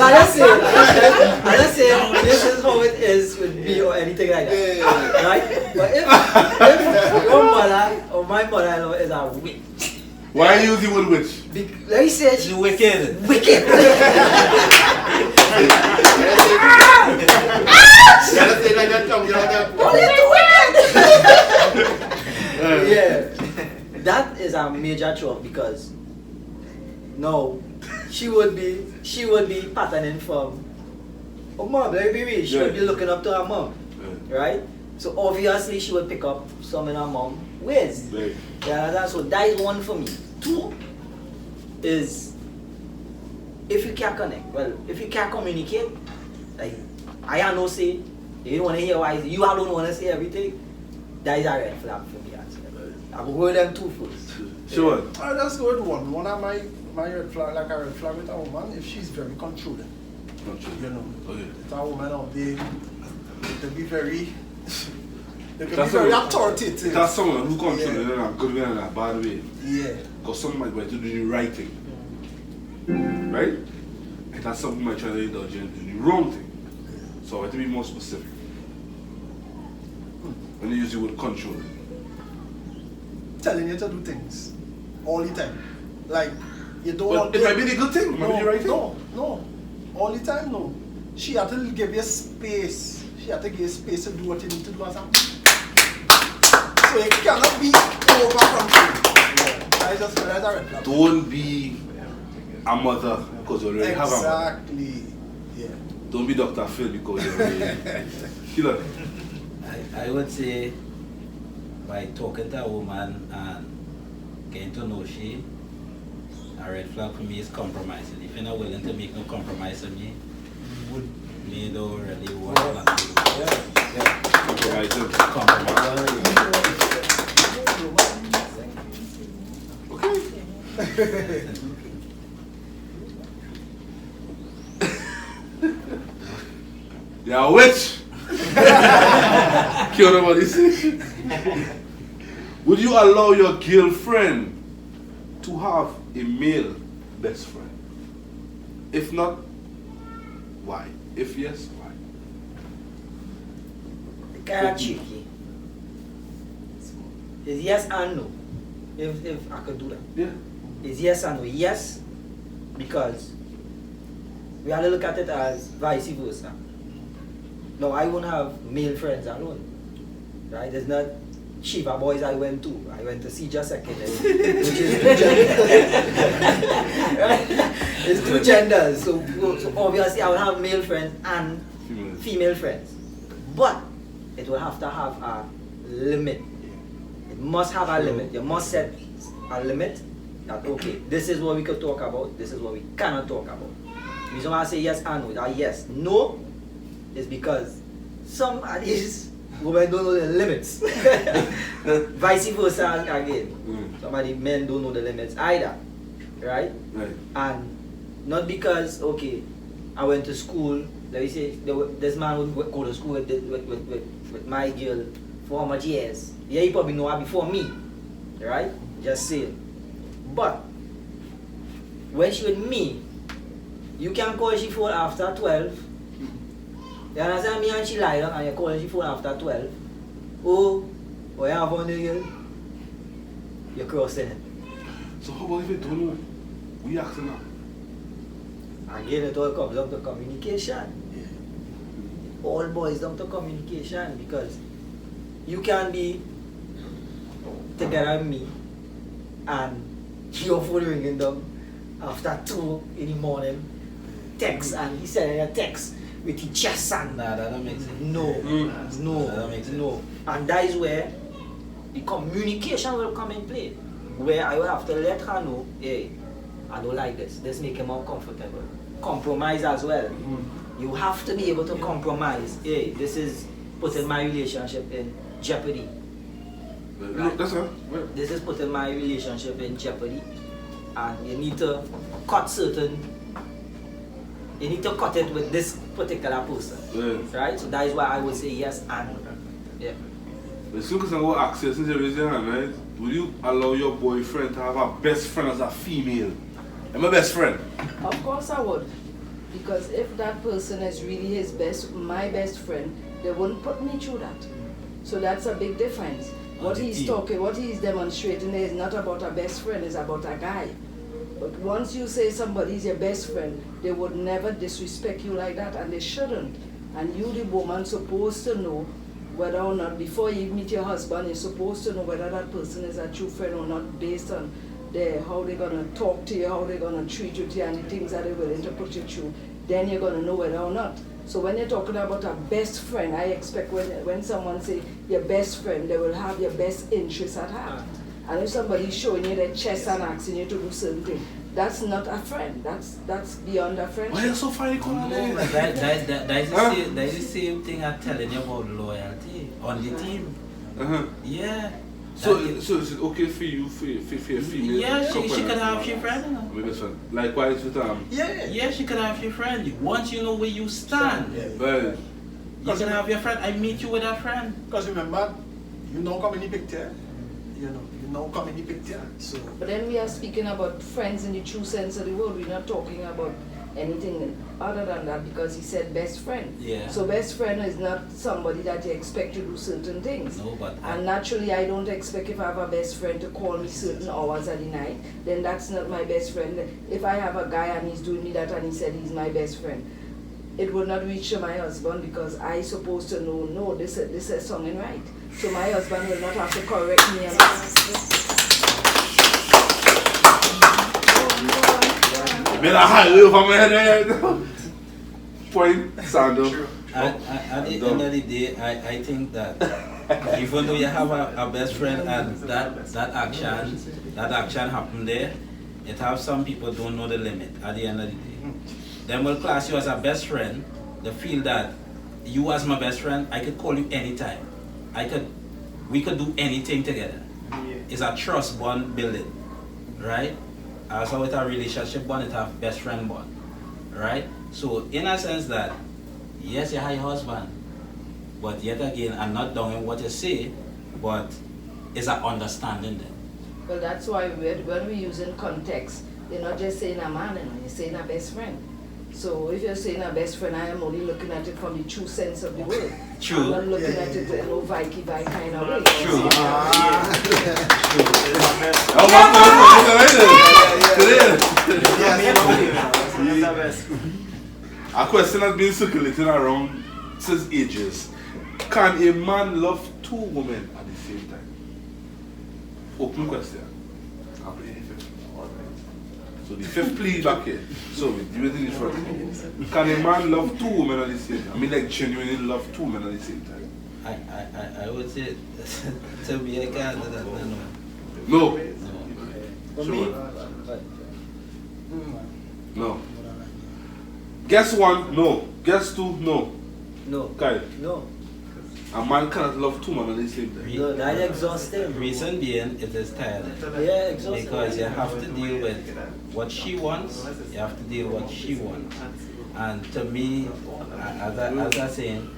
I just say this is how it is with me or anything like that. Right? But if your mother or my mother-in-law is a witch. Why are you using one witch? Let me say She's wicked. Wicked. Yeah, that is a major trouble because no, she would be patterning from her mom. Maybe she would be looking up to her mom, right? So obviously she would pick up some in her mom ways. Yeah, so that is one for me. Two is if you can't connect, if you can't communicate, like I no say, you don't want to hear why you don't want to say everything, that is a red flag for me actually. I will go with them two first. Sure. I'll just go with one. One of my red flag, like a red flag with a woman, if she's very controlling. You know, it's a woman out there, they be very, they can be very authoritative. That's someone who controls in a good way and a bad way. Yeah. Because someone might do the right thing. Right? And that's someone might try to indulge in the wrong thing. So I have to be more specific. When you use the word control. Telling you to do things all the time. Like, you don't want it might be the good thing, it might be the right thing. No. All the time, no. She had to give you space. She had to give you space to do what you need to do or something. So it cannot be over control. I just realized a red flag. Don't be a mother because you already have a mother. Exactly. Yeah. Don't be Dr. Phil because you already killer. I would say by talking to a woman and getting to know she, a red flag for me is compromising. If you're not willing to make no compromise with me, me don't really want to. Compromising. Okay. You're a witch. Care about this. Would you allow your girlfriend to have a male best friend? If not, why? If yes, why? Kind of tricky. It's yes and no. If I could do that. Yeah. It's yes and no. Yes, because we have to look at it as vice versa. No, I won't have male friends alone. Right? There's not Shiva boys I went to. I went to see just second, which is two genders. Right? It's two genders. So obviously I will have male friends and female friends. But it will have to have a limit. It must have a limit. You must set a limit that okay, this is what we could talk about, this is what we cannot talk about. The reason why I say yes and no, that yes. No is because some of these women don't know the limits. Vice versa again. Some of the men don't know the limits either. Right? And not because, okay, I went to school, let me say, this man would go to school with my girl for how much years. Yeah, he probably know her before me. Right? Just saying. But when she with me, you can call she phone after 12. You understand me and she lie down and you call she phone after 12. Oh, you have one girl, you're crossing it. So how about if you don't know? We asking now. Again, it all comes down to communication. all boils down to communication, because you can be together with me and your phone ringing down after 2 in the morning, text, and he sending a text with his chest and Nah, that don't make sense. no, That don't make sense. no. And that is where the communication will come in play. Where I will have to let her know, hey, I don't like this. This make him more comfortable. Compromise as well. You have to be able to compromise. Hey, this is putting my relationship in jeopardy. Look, that's all. This is putting my relationship in jeopardy. And you need to cut you need to cut it with this particular person. Yeah. Right? So that is why I would say yes and yeah. But as soon as I go access, since you raise your hand, right? Will you allow your boyfriend to have a best friend as a female? I'm a best friend. Of course I would. Because if that person is really my best friend, they wouldn't put me through that. So that's a big difference. What he's demonstrating is not about a best friend, it's about a guy. But once you say somebody's your best friend, they would never disrespect you like that, and they shouldn't. And you, the woman, supposed to know whether or not, before you meet your husband, you're supposed to know whether that person is a true friend or not, based on how they're going to talk to you, how they're going to treat you, and the things that they're willing to put you through. Then you're going to know whether or not. So when you're talking about a best friend, I expect when someone say your best friend, they will have your best interests at heart. And if somebody's showing you their chest and asking you to do certain things, that's not a friend. That's beyond a friendship. Why are you so funny, Colin? That is the same thing I'm telling you about loyalty on the team. Yeah. So is it okay for you, for your female? Yeah, she couple could have your friend. My best friend. Likewise with Yeah, she could have your friend. Once you know where you stand, Well, you can have your friend. I meet you with a friend. Because remember, you know come in the picture. You know come in the picture. So But then we are speaking about friends in the true sense of the word. We're not talking about anything other than that, because he said best friend. Yeah. So best friend is not somebody that you expect to do certain things. No, but And naturally, I don't expect if I have a best friend to call me certain hours of the night, then that's not my best friend. If I have a guy and he's doing me that and he said he's my best friend, it would not reach to my husband, because I supposed to know, no, this is something right. So my husband will not have to correct me. made a highway over my head. Point, Sando. At the end of the day, I think that even though you have a best friend and that action happened there, it have some people don't know the limit at the end of the day. Them will class you as a best friend. They feel that you as my best friend, I could call you anytime. We could do anything together. It's a trust bond building, right? Also with a relationship bond, it have best friend bond, right? So in a sense that, yes, you have your husband, but yet again, I'm not doing what you say, but it's an understanding then. Well, that's why when we're using context, you're not just saying a man, you're saying a best friend. So if you're saying a best friend, I am only looking at it from the true sense of the word. True. I'm not looking at it in a Viking kind of way. True. A question has been circulating around since ages. Can a man love 2 women at the same time? Open question. So the 5th plea back here. So the waiting is first. Can a man love 2 women at the same time? I mean, like genuinely love 2 women at the same time. I would say to me I can't do that. No. For Sure. me, No. Guess 1, no. Guess 2, no. no, Kyle, no. a man cannot love 2 men at the same time. No, that's exhausting. Reason being, it is tiring. Yeah, exhausting. Because you have to deal with what she wants, you have to deal with what she wants. And to me, as I saying,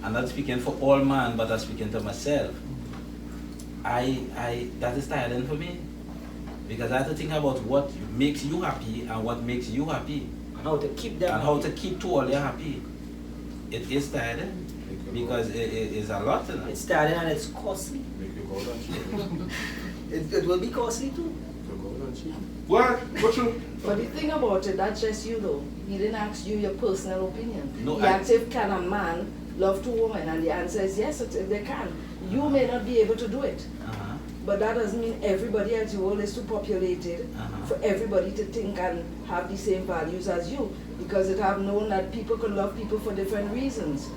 I'm not speaking for all men, but I'm speaking to myself. That is tiring for me. Because I have to think about what makes you happy and what makes you happy. And how to keep them. And how to keep 2 all you happy. It is tiring. Because it is a lot. You know? It's tiring and it's costly. It will be costly too. What? What you? But the thing about it, that's just you though. He didn't ask you your personal opinion. No, He asked if can a man love two women, and the answer is yes, they can. You may not be able to do it. But that doesn't mean everybody else, the world is too populated for everybody to think and have the same values as you. Because it have known that people can love people for different reasons.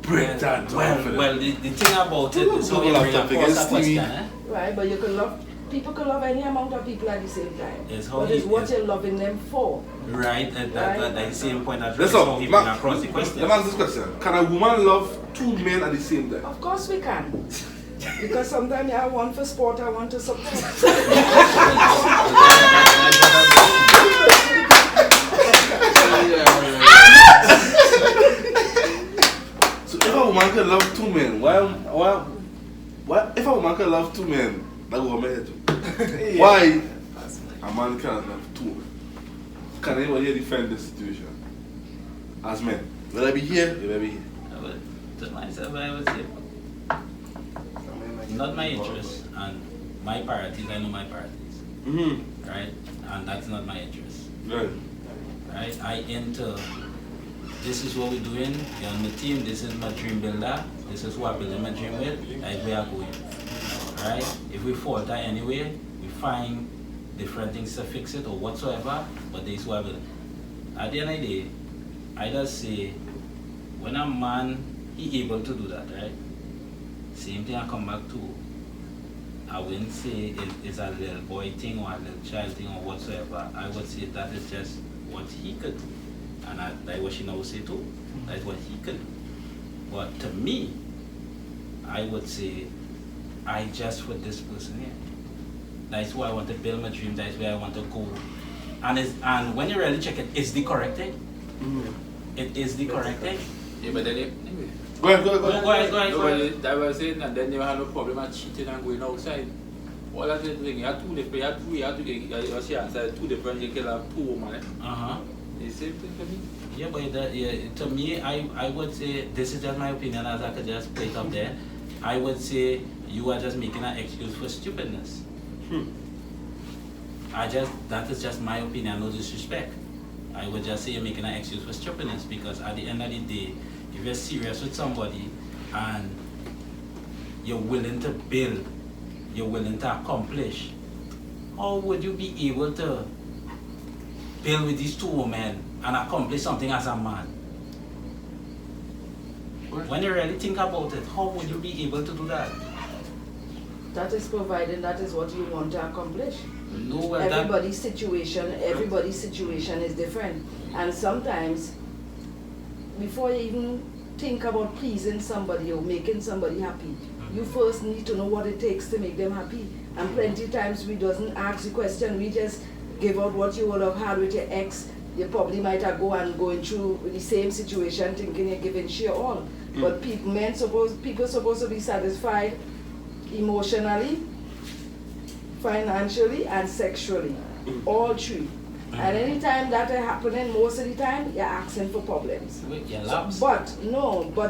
Break that down. Well, the thing about it is how you bring across a question, eh? Right, but you can love, people can love any amount of people at the same time. But it's what you're loving them for. Right, that's the same point that Let's how he bring across the question. Let me ask this question. Can a woman love two men at the same time? Of course we can. Because sometimes I have one for sport, I want to support. So if a woman can love two men, why if a woman can love two men, that go on my head too. Why a man cannot love two men? Can anybody here defend this situation? As men. Will I be here? Will I be here? To myself, I would say, not my interest, and my priorities, I know my priorities. Right? And that's not my interest. Right. Right? I enter, this is what we're doing, you're on the team, this is my dream builder, this is who I'm building my dream with, that's where I'm going. Right? If we falter anyway, we find different things to fix it or whatsoever, but this is what I'm building. At the end of the day, I just say, when a man, he able to do that, right? Same thing I come back to. I wouldn't say it's a little boy thing or a little child thing or whatsoever. I would say that is just what he could do. And that's what she now say too. That's what he could do. But to me, I would say, I just with this person here. That's why I want to build my dream, that's where I want to go. And when you really check it, it's the correct thing. It is the correct thing. Yeah, but then anyway. Go ahead. That was saying, and then you have no problem at cheating and going outside. All that thing, you have two different, you have two different, you can have two women. The same thing for me. Yeah, but to me, I would say, this is just my opinion, as I could just put it up there. I would say you are just making an excuse for stupidness. That is just my opinion, no disrespect. I would just say you're making an excuse for stupidness, because at the end of the day, if you're serious with somebody and you're willing to build, you're willing to accomplish, how would you be able to build with these two women and accomplish something as a man? When you really think about it, how would you be able to do that? That is providing that is what you want to accomplish. No, well, everybody's situation is different. And sometimes, before you even think about pleasing somebody or making somebody happy, you first need to know what it takes to make them happy. And plenty of times we doesn't ask the question, we just give out what you would have had with your ex. You probably might have going through the same situation thinking you're giving share all. But people supposed to be satisfied emotionally, financially, and sexually. All three. And anytime that is happening, most of the time, you're asking for problems. But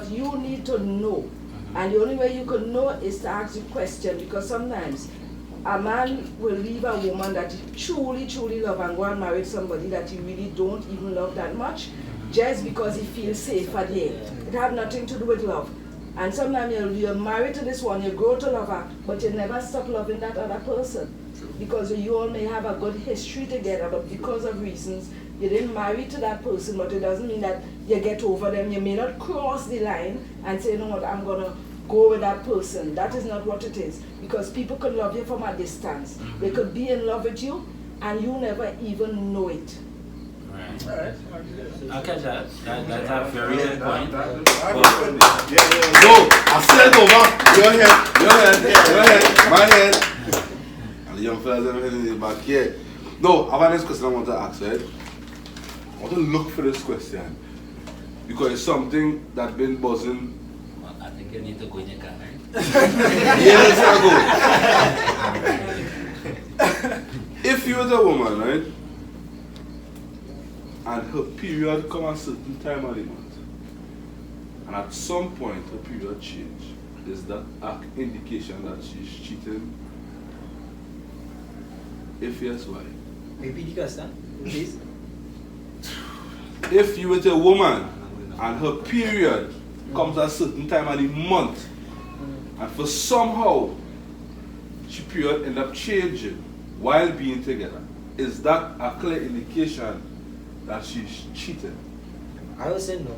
you need to know. And the only way you can know is to ask the question, because sometimes a man will leave a woman that he truly, truly loves and go and marry somebody that he really don't even love that much, just because he feels safer there. It has nothing to do with love. And sometimes you're married to this one, you grow to love her, but you never stop loving that other person. Because you all may have a good history together, but because of reasons, you didn't marry to that person, but it doesn't mean that you get over them. You may not cross the line and say, you know what, I'm going to go with that person. That is not what it is. Because people could love you from a distance. They could be in love with you, and you never even know it. Right. Okay, that's a very good point. No, I said over. Your head, my head. And the young fellas in the back here. No, I have a next question I want to ask, right? I want to look for this question. Because it's something that's been buzzing. Well, I think you need to go in your car, right? Years ago. If you was a woman, right? And her period come at a certain time of the month, and at some point her period change, is that an indication that she's cheating? If yes, why? Repeat the question, please. If you with a woman and her period comes at a certain time of the month, and for somehow she period end up changing while being together, is that a clear indication that she's cheating? I would say no.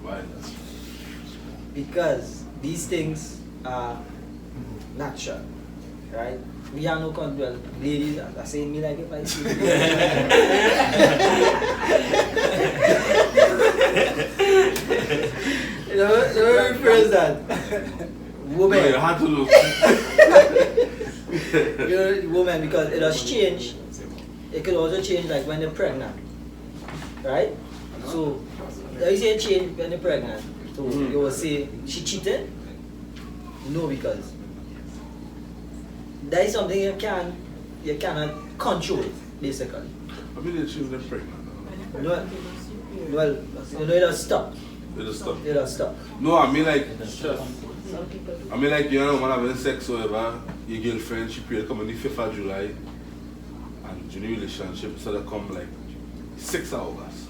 Why? Because these things are natural, right? We have no control. Ladies are saying me like if I see don't rephrase that. Woman. No, you had to look. Woman, because it has changed. It could also change like when they're pregnant, right? So, let me say change when they're pregnant. So you will say she cheated? No, because that is something you cannot control, basically. I mean, the children pregnant. No, well, you know, it'll stop. It'll stop. It'll stop. No, I mean like, Some people do. I mean like, you know, when having sex or whatever, your girlfriend, she period come on the 5th of July, and your new relationship sort of come like 6 hours.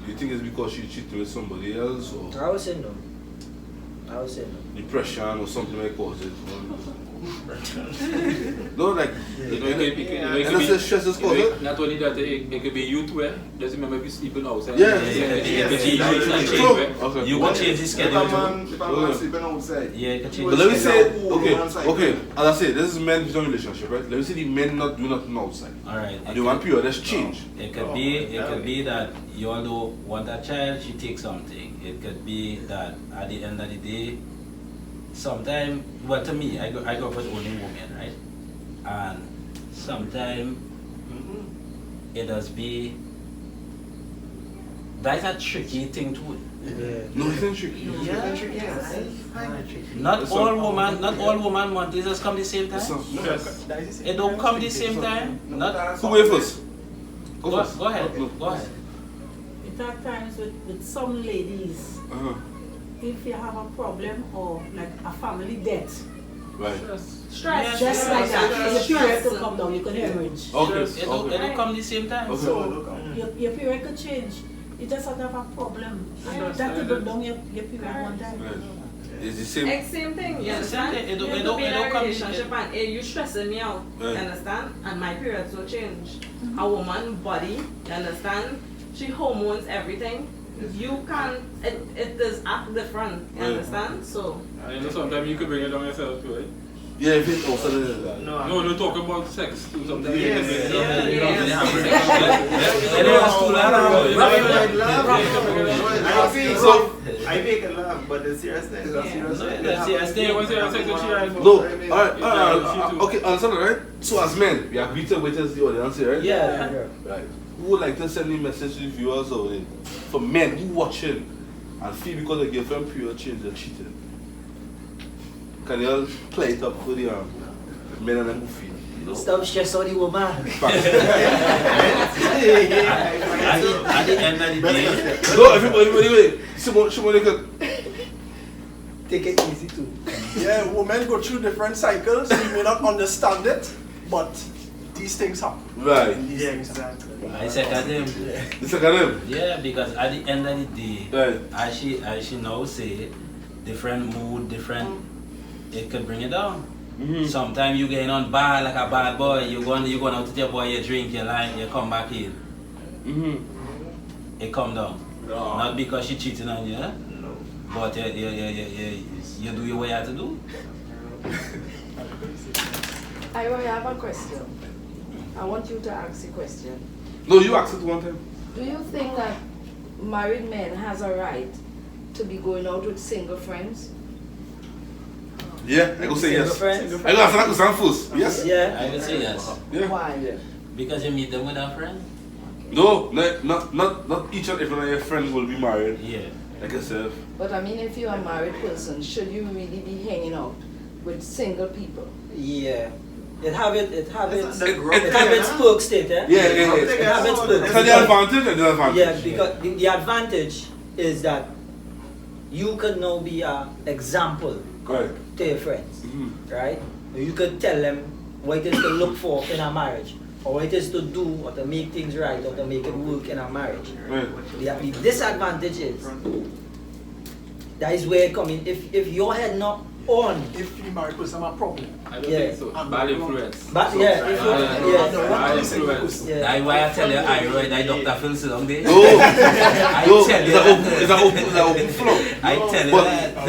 Do you think it's because she cheated with somebody else, or I would say no. I would say no. depression or something like cause it? No, like, You know, it could and I say stress is cause it? not only that, it could be you too, eh? Just remember if you're sleeping outside. Yeah. You Okay. You can change the schedule too. If a man sleeping outside. Yeah, you can change But the let me say, Oh, okay, as I say, this is men with a relationship, right? Let me say the men not do nothing outside. Alright. And the one period, let's change. It could be that you although want a child, she takes something. It could be that at the end of the day, sometimes, well, to me, I go up with only women, right? And sometimes it does be, that's a tricky thing to it. No, it's not tricky. Not all women want this come the same time. It don't come the same time. Not Who wait first? go ahead. No. Go ahead. It at times with some ladies, if you have a problem or like a family death, Right. stress just like that, your period could come down, you could hemorrhage. Okay. It don't come the same time. Okay. So your period could change. You just have to have a problem. That could go down your period one time. Right. It's the same. Same thing, you Yeah, understand? same thing. It You don't- could it be in don't a come- relationship and you stressing me out, you Right. understand? And my periods will change. A woman body, you understand? She hormones everything. You can't, it does act different, you Right. understand? So, And you know, sometimes you could bring it down yourself too, right? Yeah, if it's also the. No, talk about sex too. Sometimes you can bring it Yeah, down. you know, they have Yes. It was too loud. I make a laugh, but the seriousness is a serious thing. That's it, I stay Yeah, once you have sex with you, right? No, Yeah, alright, she too. okay, understand, right? So as men, we are greeted with the audience here, right? Yeah. Right. Who would like to send a message to the viewers or for men who watching and feel because their girlfriend period change they're cheating? Can you all play it up for the men and them who feel? Stop stress on the woman. At the end of the day, No, everybody, somebody could. Take it easy too. Yeah, women go through different cycles. You may not understand it, but these things happen. Right. These things happen. I second him. It's like them. Yeah, because at the end of the day, Right. as she now say, different mood, different, it could bring it down. Sometimes you getting on bad like a bad boy, you going out with your boy, you drink, you line, you come back in. It come down. No. Not because she cheating on you, eh? But you do what you have to do. I have a question. I want you to ask the question. No, you asked it one time. Do you think that married men has a right to be going out with single friends? Yeah, I go say Single yes. friends? I go answer that first. Yes. Yeah. I will say yes. Yeah. Why? Because you meet them with a friend. No, not each and every one of your friends will be married. Yeah. Like yourself. But I mean, if you're a married person, should you really be hanging out with single people? Yeah. It have its It- perks, state, eh? Yeah. It have its perks. It's the advantage and disadvantage. Yeah, because the advantage is that you can now be an example Correct. to your friends, Mhm. right? You could tell them what it is to look for in a marriage. or it is to do or to make things right or to make it work in a marriage. Right. The disadvantage is that is where it comes in. If your head not on, If you married person have a problem. I don't Yeah. think so. Bad influence. but yeah, if you, Bad influence. yeah. That's why I tell you, I wrote that Dr. Phil Silong day. No, I no, tell you it's an open floor. I tell you But- that.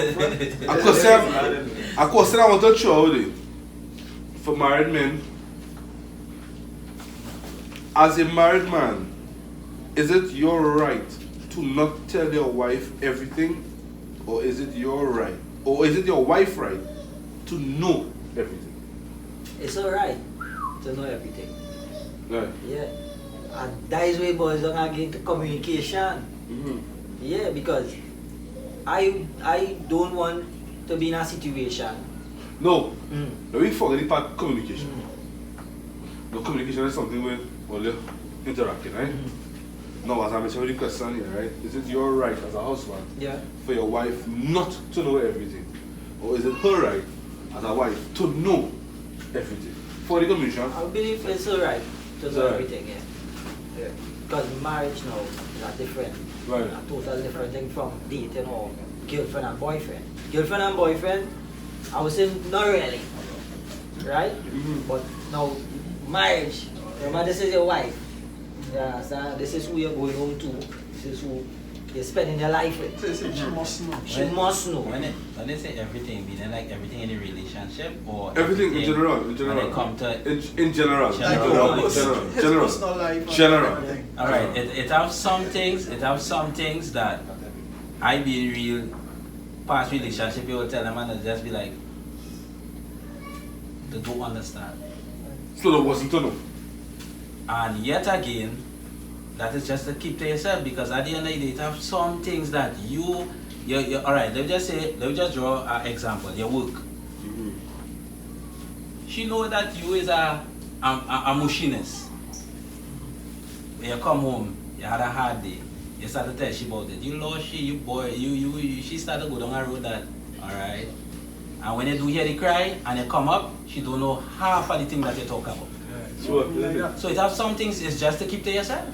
I want to show you for married men. As a married man, is it your right to not tell your wife everything, or is it your right, or is it your wife's right to know everything? It's alright to know everything. Right. Yeah. And that is where boys don't get into communication. Mm-hmm. Yeah, because I don't want to be in a situation. No, Mm. we forget the part communication. No, communication is something where you're interacting, right? Now, as I mentioned with the question here, right? Is it your right as a husband Yeah. for your wife not to know everything? Or is it her right as a wife to know everything? For the commission, I believe it's alright to It's know alright. everything, yeah. Because marriage now is a different, Right. a total different thing from dating or girlfriend and boyfriend. Girlfriend and boyfriend, I would say not really, right? But now marriage, remember this is your wife. Yeah, so this is who you're going home to. This is who you're spending your life with. So you say she must know. She must know. When they say everything, meaning like everything in a relationship or everything in general, when it come to in general, Like General. his personal life. and General. everything. all right, it have some things. It have some things that I be real past relationship. You will tell them and just be like, they don't understand. So there wasn't to know. And yet again, that is just to keep to yourself, because at the end of the day, it have some things that you all right. Let me just draw an example. Your work. She know that you is a machinist. When you come home, you had a hard day. You start to tell she about it. You lost she, you boy, she started to go down a road that, alright. And when you do hear the cry and you come up, she don't know half of the thing that you talk about. Sure. Like that. So it have some things it's just to keep to yourself.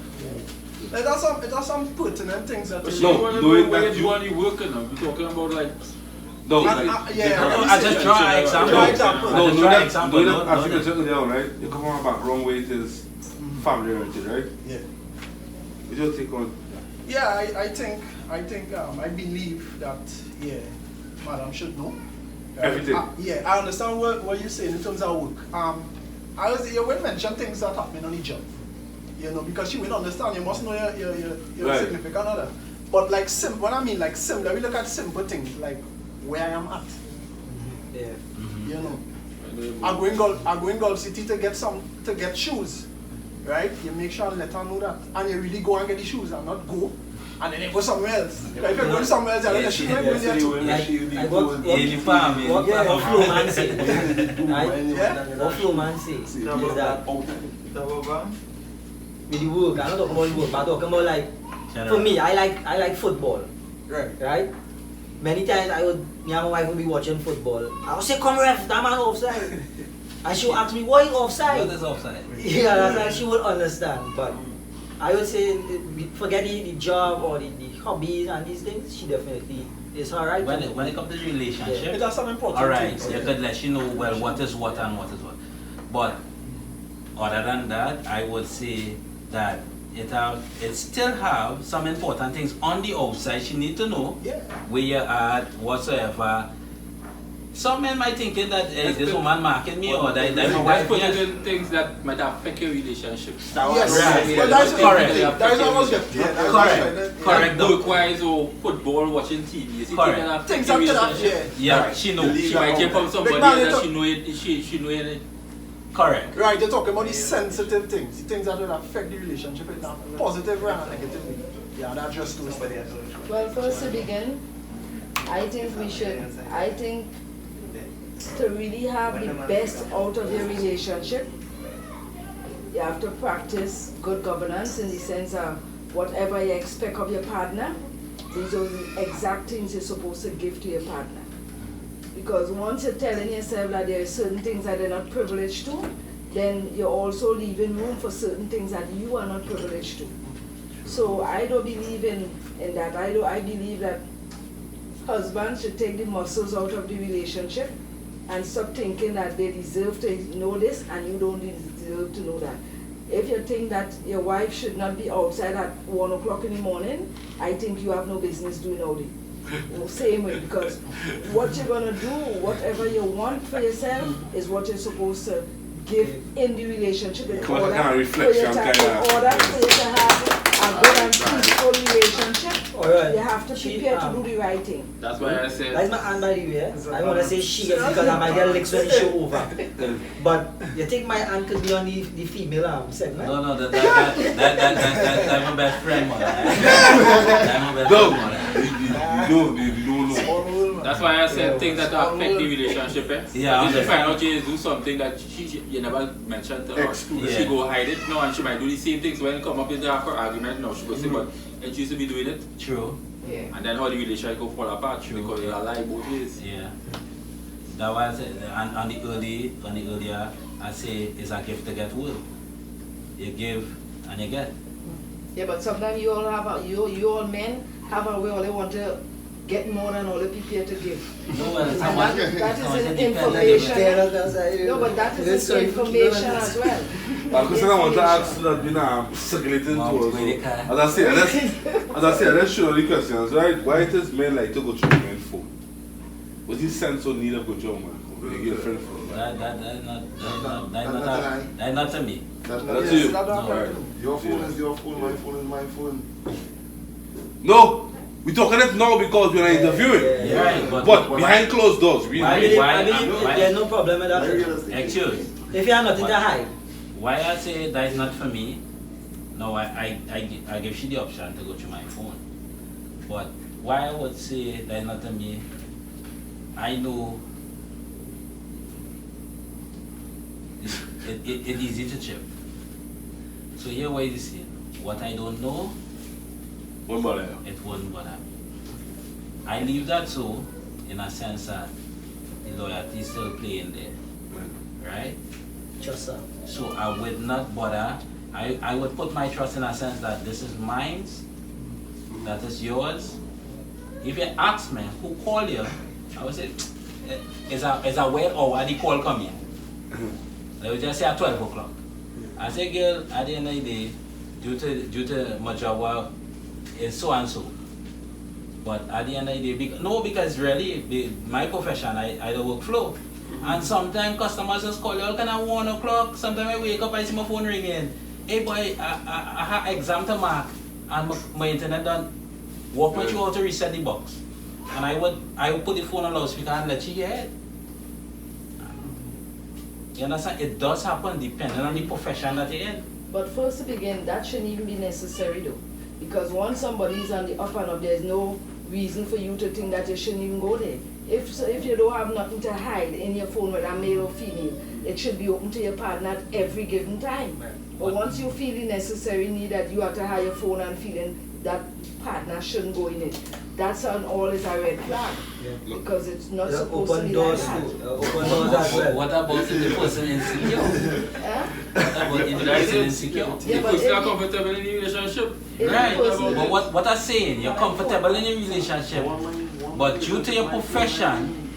It has some pertinent things that But you she No, want to do it know where that you you- want to work now. We're talking about like No, I just draw an example. Draw example. No, I just do draw an that. example. Do No, that. As you no, mentioned earlier on, right? You come from a background where it is family oriented, right? Yeah. You just take on. Yeah, I believe that, yeah, madam should know. Everything. Yeah, I understand what you're saying in terms of work. You will mention things that happen on the job. You know, because you will understand, you must know your Right. significant other. But like when I mean like simple, we look at simple things like where I am at. Yeah. You know. I'm going Gulf City to get shoes. Right? You make sure and let her know that. And you really go and get the shoes and not go. And then you go somewhere else. Because if you're going somewhere else, you're she might go in there too. What flow man say, right? Yeah. What flow man say is that with the work, I'm not talking about work, but I'm talking about like, for me, I like football, Right. right? Many times me and my wife will be watching football. I will say, come ref, that man offside. And she will ask me, why offside? What is offside? Yeah, that's like she would understand, but I would say, forget the job or the hobbies and these things, she definitely is alright. When it comes to the relationship, It has some important alright, things. you could let you know well what is what and what is what. But other than that, I would say that it still have some important things on the outside she need to know. Yeah. Where you're at, whatsoever. Some men might think that this woman marking me or that my let's wife. put it Yeah. in things that might affect your relationship. Yes, Right. but that's Correct. That is almost good. Yeah, that's Correct. Correct. though. Work-wise or football, watching TV. You see Correct. things that affect Things your after that, relationship. yeah. Yeah, she know. She might hear from somebody Big man, else that you she know it. Correct. Right, you're talking about the sensitive things, the things that will affect the relationship in a positive way and a negative way. Yeah, that's just those things. Well, first to begin, I think to really have the best out of your relationship, you have to practice good governance in the sense of whatever you expect of your partner, these are the exact things you're supposed to give to your partner. Because once you're telling yourself that there are certain things that they're not privileged to, then you're also leaving room for certain things that you are not privileged to. So I don't believe in that. I believe that husbands should take the muscles out of the relationship and stop thinking that they deserve to know this and you don't deserve to know that. If you think that your wife should not be outside at 1 o'clock in the morning, I think you have no business doing all the same way, because what you're going to do, whatever you want for yourself, is what you're supposed to give in the relationship in order for you to have a good and peaceful relationship. Alright. You have to prepare to do the right thing. That's why I said. That's my aunt, by the way. I want to say she because I might get licks when the show over. But you think my aunt could be on the female segment? No, that's my best friend, man. That's my best friend, man. You don't know. That's why I said things that affect the relationship. Yeah. If you find out you do something that you never mentioned to her, she go hide it. No, and she might do the same things when it come up in the argument. No, she go say, but it used to be doing it. True. Yeah. And then how the relationship go fall apart. True. Because you lie both ways. Yeah. That was it. And on the earlier, I say it's a gift to get well. You give and you get. Yeah, but sometimes you all men have a way, all they want to get more than all the people here to give. No, that is information. No, but that is information as well. Because I want to ask that circulating to us. As I say, let's show the questions, right? Why does men like to go to women's phone? What's the sense or need of going to a man? Your girlfriend phone? That's not to me. That's you. No. Your phone is your phone, my phone is my phone. No! We're talking it now because we're not interviewing. Yeah, right, but behind closed doors, we why there's no problem with that. Actually, if you have nothing to hide. Why I say that is not for me, no, I give you the option to go to my phone. But why I would say that is not to me, I know it's easy to chip. So here what you see, what I don't know, it won't bother. I leave that so, in a sense that the loyalty is still playing there, right? Just so. So I would not bother. I would put my trust in a sense that this is mine, that is yours. If you ask me who called you, I would say, is a weird hour the call coming. They would just say at 12 o'clock. I say, girl, at the end of the day, due to my job is so and so. But at the end of the day, because really, my profession, I do work flow. And sometimes customers just call you all kind of 1 o'clock. Sometimes I wake up, I see my phone ringing. Hey boy, I have exam to mark and my internet done. Walk with you how to reset the box. And I would put the phone on loudspeaker and let you hear it. You understand? It does happen depending on the profession that you're in. But first to begin, that shouldn't even be necessary though. Because once somebody is on the up and up, there's no reason for you to think that you shouldn't even go there. If you don't have nothing to hide in your phone, whether male or female, it should be open to your partner at every given time. But once you feel the necessary need that you have to have your phone and feeling that partner shouldn't go in it, that's on all is a red flag. Yeah. Because it's not supposed to be like that. Open doors as well. What about if the person insecure? What about if the person insecure? Yeah, but you're comfortable in the relationship. Right. But what I'm saying, you're comfortable in a relationship, but due to your profession,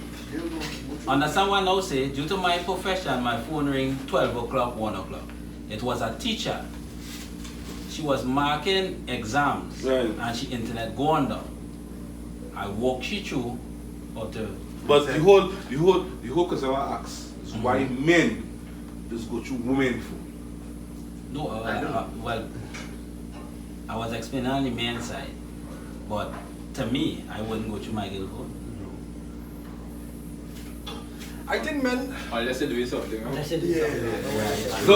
understand what I now say, due to my profession, my phone ring 12 o'clock, 1 o'clock. It was a teacher. She was marking exams, and she internet going down. I walked she through up to. But the whole question I ask is why men just go through women phone. No, well, I was explaining on the men's side, but to me, I wouldn't go through my girl phone. I think men. Unless they're doing something. Unless you're doing something.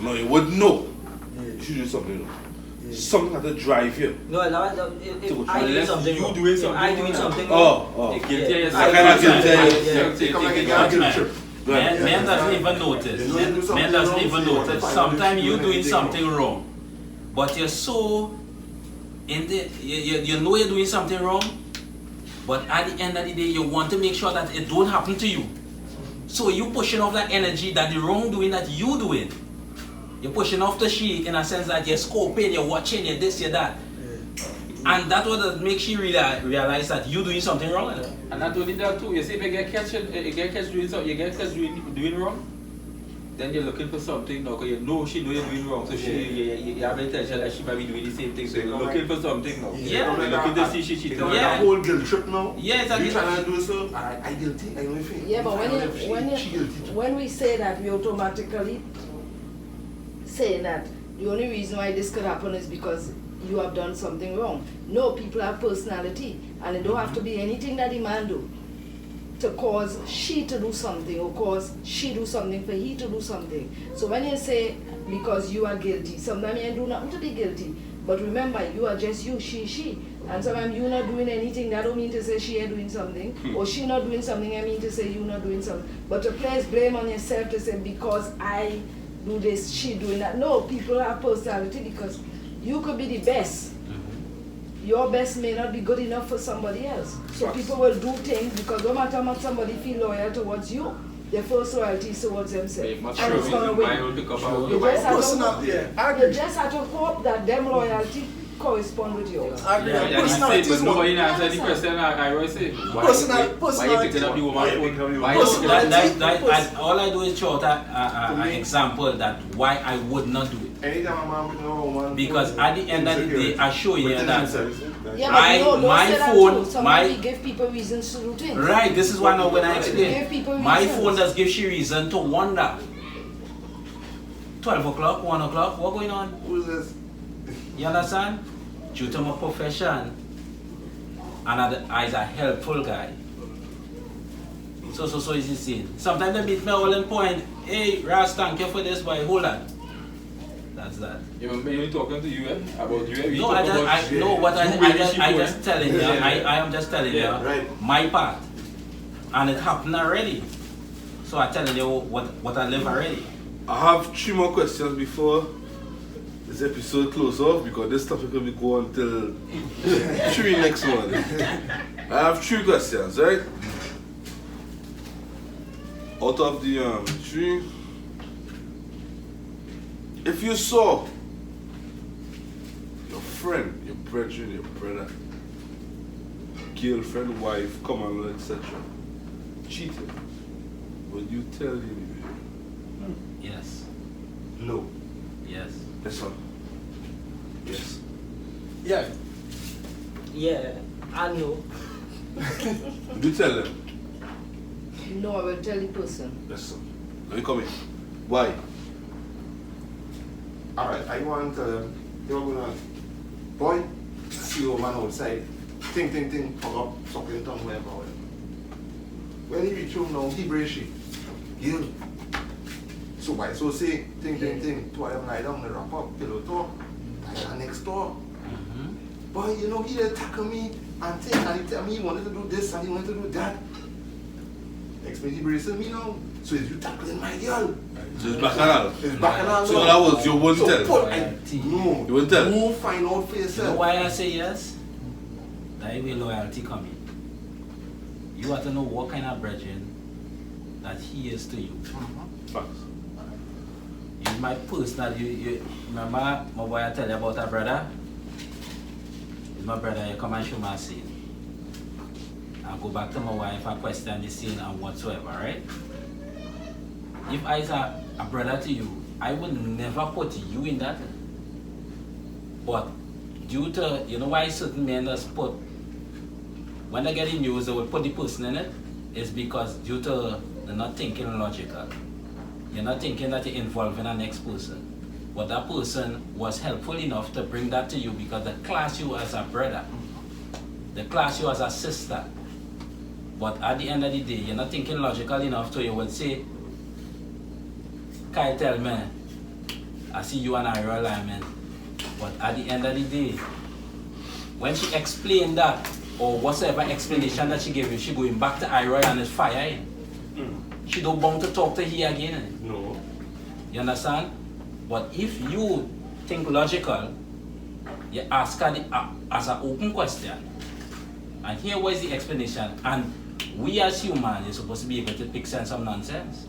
No, you wouldn't know. You should do something. Something had to drive you. No, if I doing something, you doing something. I doing something. Oh. I cannot Men doesn't even notice. Men doesn't even notice. Sometimes you're doing something wrong, but you're so in the you know you're doing something wrong, but at the end of the day you want to make sure that it don't happen to you. So you pushing off that energy that the wrongdoing that you doing. You're pushing off to she in a sense that you're scoping, you're watching, you're this, you're that. And that's what makes she realize that you're doing something wrong. And not only that too, you see if you get catch doing something, you get catch doing wrong, then you're looking for something now because you know she know you're doing wrong. So you have the intention that she might be doing the same thing. So you're looking for something now. Yeah. You're looking to see she cheating. The whole guilt trip now. Yeah, exactly. You trying to do so, I guilty, I know if Yeah, but when we say that, we automatically say that the only reason why this could happen is because you have done something wrong. No, people have personality, and it don't have to be anything that the man do to cause she to do something or cause she do something for he to do something. So when you say because you are guilty, sometimes you do nothing to be guilty. But remember, you are just you, she. And sometimes you not doing anything, that don't mean to say she is doing something. Or she not doing something, I mean to say you not doing something. But to place blame on yourself to say because I do this, she doing that. No, people have personality because you could be the best. Your best may not be good enough for somebody else. So people will do things because no matter how much somebody feel loyal towards you, their first loyalty is towards themselves. And it's gonna win. You just have to hope that them loyalty correspond with yours. Personality is one. Nobody answered the question I always say. Why you picking up the woman phone? All I do is show an example that why I would not do it. Anytime a man picking up a woman, because at the end of the day, I show you that my give people reasons to do things. Right, this is why now when I explain, my phone does give she reason to wonder. 12 o'clock, 1 o'clock, what going on? Who's this? You understand? Due to my profession, and I is a helpful guy. So is the scene. Sometimes they meet me all in point. Hey, Ras, thank you for this, boy. Hold on. That's that. You remember me talking to you about you? No, I just telling you. I am just telling you my part, and it happened already. So I'm telling you what I live already. I have 3 more questions before this episode close off because this topic will be going until 3 next one. I have 3 questions, right? Out of the 3, if you saw your friend, your brethren, your brother, girlfriend, wife, common, etc., cheating, would you tell him? Yes. No. Yes. Yes, sir. Yes. Yeah. Yeah, I know. Would you tell them? No, I will tell the person. Yes, sir. Let me come in. Why? Alright, I want to tell them, you're gonna, boy, see your man outside, think, fuck up, sucking tongue, whatever. When he reach home now, he brace she. He'll. So why? So say, think, to I am lie down, wrap up, pillow talk, I next door. Boy, you know, he attack me and think, and he tell me he wanted to do this and he wanted to do that. Next minute he braces me now. So is you tackling my girl? So it's bacchanal. It's bacchanal. So that was you won't tell. No. You won't tell. Go find out for yourself. You know why I say yes? That way loyalty come in. You have to know what kind of brethren that he is to you. Facts. In my personal, you remember my boy I tell you about a brother? It's my brother, you come and show my scene. I'll go back to my wife, I question the scene and whatsoever, right? If I is a brother to you, I would never put you in that. But due to, you know why certain men just put, when they get in news, they will put the person in it, is because due to they're not thinking logical. You're not thinking that you're involving the next person. But that person was helpful enough to bring that to you because they class you as a brother. They class you as a sister. But at the end of the day, you're not thinking logical enough, so you would say, Kai tell me, I see you and I are alignment. But at the end of the day, when she explained that, or whatever explanation that she gave you, she going back to Iroy and it's firing. She don't want to talk to he again. No. You understand? But if you think logical, you ask her as an open question. And here was the explanation. And we as humans, you're supposed to be able to pick sense of nonsense.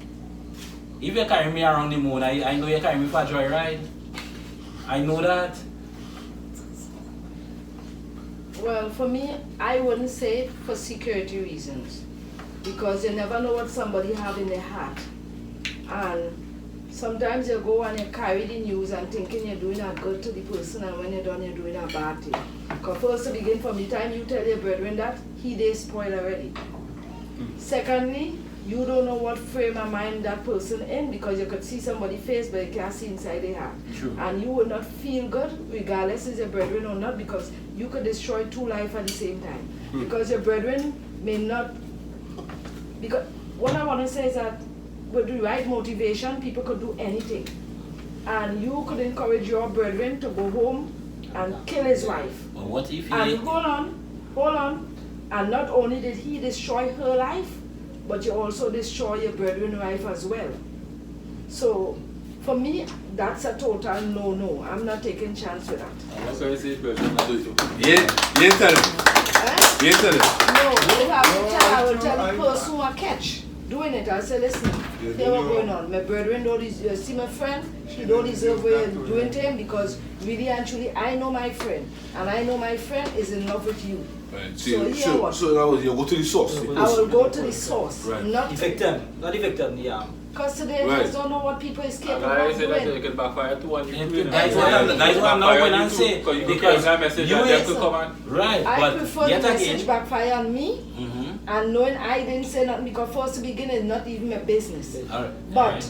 If you carry me around the moon, I know you carry me for a joyride. I know that. Well, for me, I wouldn't say for security reasons. Because you never know what somebody have in their heart. And sometimes you go and you carry the news and thinking you're doing a good to the person, and when you're done, you're doing a bad thing. Because first to begin, from the time you tell your brethren that, they spoiled already. Secondly, you don't know what frame of mind that person in, because you could see somebody's face but you can't see inside their heart. True. And you will not feel good regardless is your brethren or not, because you could destroy two lives at the same time. Because your brethren may not, because what I want to say is that with the right motivation, people could do anything. And you could encourage your brethren to go home and kill his wife. But what if he... And hold on. And not only did he destroy her life, but you also destroy your brethren's life as well. So, for me, that's a total no-no. I'm not taking chance with that. What can you say, brethren? You tell him. Eh? You tell him. No, you have to tell, I will tell the person who I catch doing it. I'll say, listen, here's what's going on. My brethren don't deserve, see my friend, he don't deserve what you're doing to him, because really and truly, I know my friend. And I know my friend is in love with you. Right. So now you go to the source. I will go to the source. Right. Not The victim, not the victim, yeah. because today I just don't know what people is capable I of say that doing. you can backfire to one. That's what I'm not going to say. Because you Because can message you and them is- to come and... Right, I but prefer the yet message again... backfire on me, Mm-hmm. and knowing I didn't say nothing, because first to begin is not even my business. Alright. But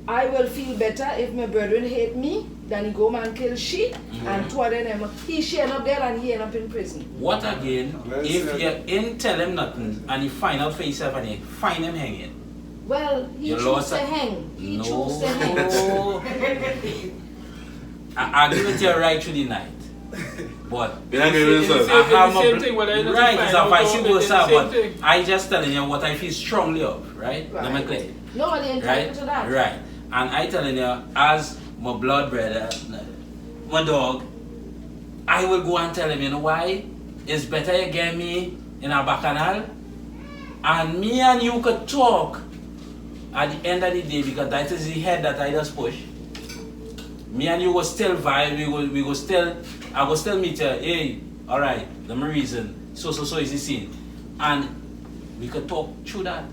I will feel better if my brethren hate me than he go and kill she, and two of them, she end up there and he end up in prison. What again, if you ain't tell him nothing and you find out for yourself and you find him hanging? Well, he You chose lost to a- hang. He No. chose to hang. I agree with you right through the night. But You're not getting It's the yourself. same- it's the same thing, whether you right, it's a find out vice or versa, it's the same but thing. I just telling you what I feel strongly of, right? Let me clear. Nobody entitled Right? to that. Right. And I telling you, as my blood brother, my dog, I will go and tell him, you know why? It's better you get me in a bacchanal, and me and you could talk at the end of the day, because that is the head that I just push. Me and you will still vibe, we go still, I will still meet you, hey, alright, let me reason, so is the scene. And we could talk through that,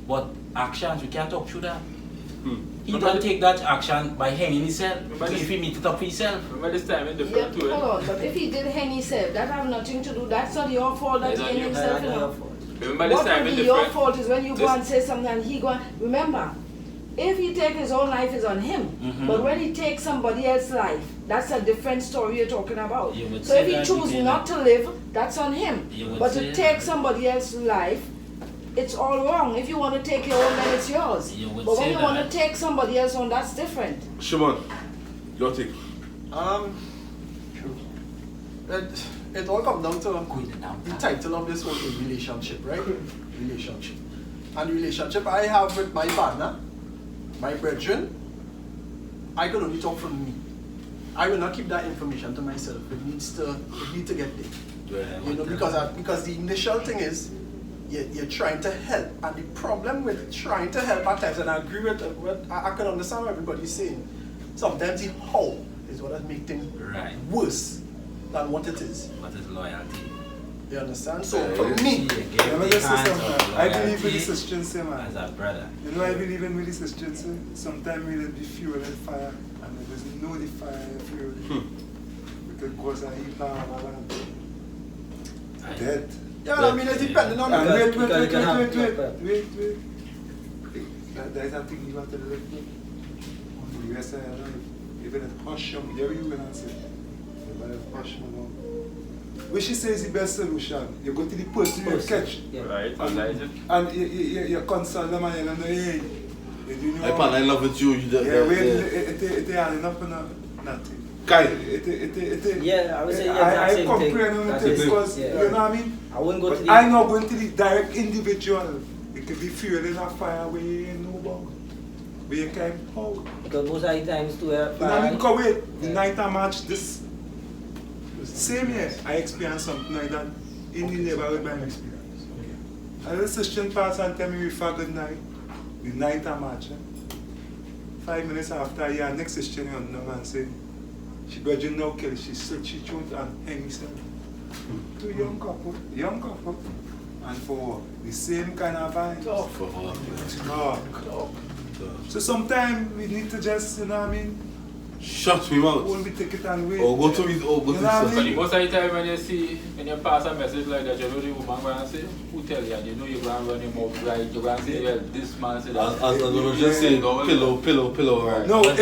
but actions, we can't talk through that. He don't take that action by hanging himself, if he meet it up for himself. Remember this time in the Yeah, front too, hold on, but if he did hang himself, that have nothing to do, that's not your fault that It's he not hang your himself, That's you not know. your fault. Remember this What time will in be the your front? fault is when you go This- and say something and he go, remember, if he take his own life is on him, but when he takes somebody else's life, that's a different story you're talking about. You would So say if he that choose again. not to live, that's on him. You would But say to take somebody else's life, it's all wrong. If you want to take your own, then it's yours. You would But when say you want that. to take somebody else's own, that's different. Shimon, your take. It all comes down to the title of this whole thing, relationship, right? Relationship. And the relationship I have with my partner, my brethren, I can only talk from me. I will not keep that information to myself. It needs to get there. You know, because the initial thing is you're trying to help, and the problem with trying to help at times, and I agree with what I can understand what everybody's saying. Sometimes the how is what makes things worse than what it is. What is loyalty? You understand? So for me, Let me just say something. I believe in consistency, man. As a brother. You know, I believe in consistency. Sometimes we let the fuel and fire, and there is no the fire fuel. Because I eat now and dead. yeah, I mean it's depending on And the wait. There's a thing you have to let go. You guys say, even a hush, there you can answer. Hush, which is the best solution. You go to the person you catch. Right, and you're concerned them and you know, hey, you know. I partner in love with you. It ain't enough for nothing. Kai. Yeah, I would say the exact I same thing. comprehend That's it it. because, Yeah. you know what I mean? I wouldn't go to But the... I'm not going to the direct individual. It could be fueling a fire where you ain't know about. Where you can't hold. Because most of the times too, You know what I mean? Go wait, the night I match this same year, I experienced something like that in the neighborhood by my experience. And the sister pass and tell me we for good night. The night a match. 5 minutes after, yeah, next sister on the man say, she virgin now kill, she chose and hang herself. Two young couple. And for the same kind of vibes. Talk. So sometimes we need to just, you know what I mean? Shut me out. Won't be take it and wait. Or go to it, or go to But most of the time when you pass a message like that, you know the woman going to say, who tell you? And you know you're going to run your mouth right, you're going to say, well, this man said that. As I just say, pillow, right? No, it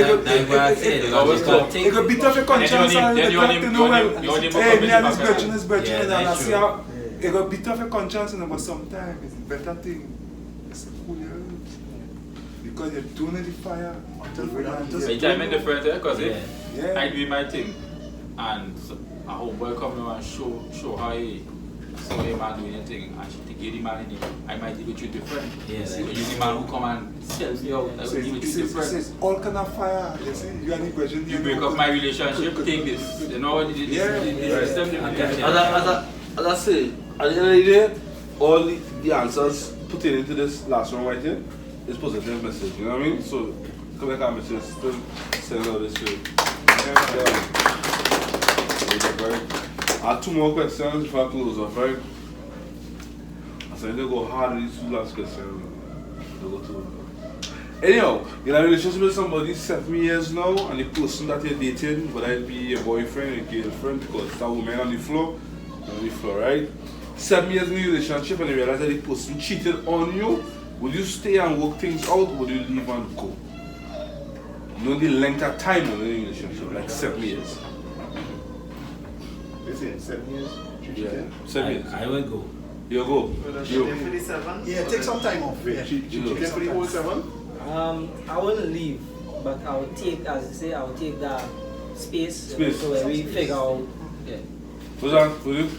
could be tough for conscience and the doctor to know well. Hey, me and his virgin, and I see how it could be tough for conscience, but sometimes it's a better thing. It's cool, because you're doing the fire until we are just. It's a different, because I do my thing, and a whole boy come now and show how he saw the man doing anything, and she take the man in it. I might deal with you different. Yes. When you the man who come and sells me out, I will deal with you different. It's all kind of fire. You see, you are the virgin. You break up my relationship, take this. You know what the system. As I say, at the end of the day, all the answers put into this last one right here is positive message, you know what I mean? So, come back and message, still send out this way. I have 2 more questions before I close off, right? I said, they go hard on these 2 last questions. They go to. Anyhow, you're in a relationship with somebody 7 years now, and the person that you're dating, whether it be your boyfriend or your girlfriend, because it's a woman on the floor, right? 7 years in a relationship, and you realize that the person cheated on you. Would you stay and work things out, or would you leave and go? You know the length of time in a relationship, like 7 years. Listen, 7 years? Yeah, 7 years. I will go. You go. Yeah, take some time off. Yeah. She for the whole 7? I wouldn't leave, but I would take, as you say, I would take that space. So when we figure out. Yeah. What's that? Will you?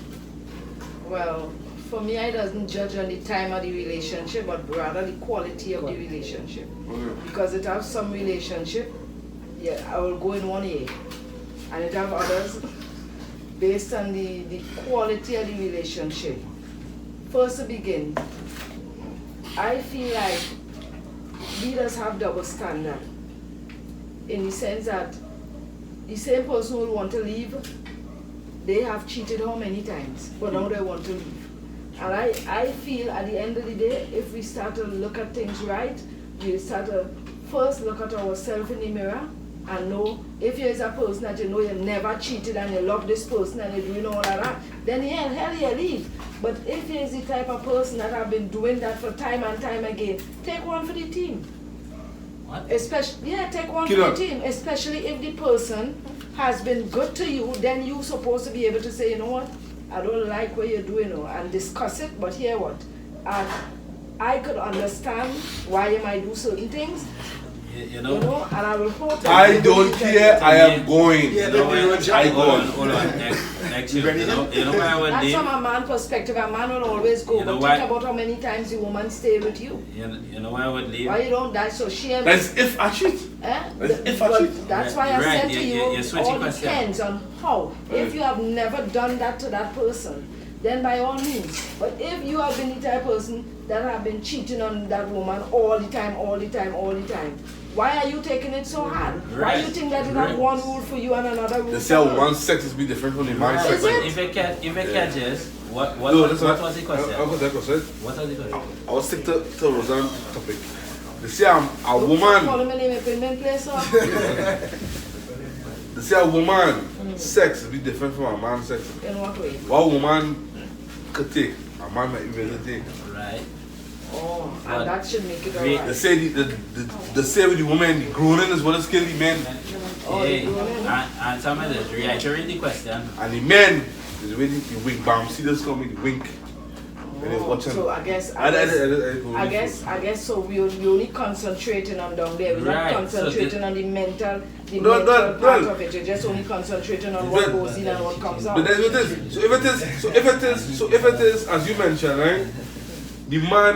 Well, for me, I doesn't judge on the time of the relationship, but rather the quality of the relationship. Okay. Because it has some relationship, I will go in 1 year, and it have others based on the quality of the relationship. First to begin, I feel like leaders have double standard in the sense that the same person will want to leave. They have cheated how many times, but now they want to leave. And I feel at the end of the day, if we start to look at things right, we start to first look at ourselves in the mirror and know if you're a person that you know you never cheated and you love this person and you're doing all of that, then hell yeah, leave. But if you're the type of person that have been doing that for time and time again, take one for the team. What? Take one for the team, especially if the person has been good to you, then you're supposed to be able to say, you know what, I don't like what you're doing, and discuss it, but hear what? I could understand why you might do certain things, you know, and I will hope I don't care, I am going. Yeah, I go. Hold on. Next year, you know why I would that's leave? from a man's perspective. A man will always go, You know but why? think about how many times the woman stayed with you. You know why I would leave? Why you don't die so shame? That's if I cheat. If I cheat. That's why I Right, said to you, you're switching all question. depends on how. If you have never done that to that person, then by all means. But if you have been the type of person that have been cheating on that woman all the time, why are you taking it so hard? Why you think that you have one rule for you and another rule They for say her? one sex is be different from the man's sex. Is it? If I catches, what No, was that's the not. question? What was that question? What was the question? I will stick to Roseanne's topic. They say a Call woman. me name payment place, or? They say a woman sex is be different from a man's sex. In what way? What woman could take, a man might be able to take. Right. Oh, But and that should make it we- They alright. say the say with the woman, the groaning is what is killing the men, Hey, and some of this, reiterate the question. and the men is when the wink bam. See this coming, the wink. When they watching. So I guess so we're only concentrating on down there. We're Right, not so concentrating on the mental No, part of it. You're just only concentrating on what goes in and what comes out. But that's what it is. So if it is, as you mentioned, right? The man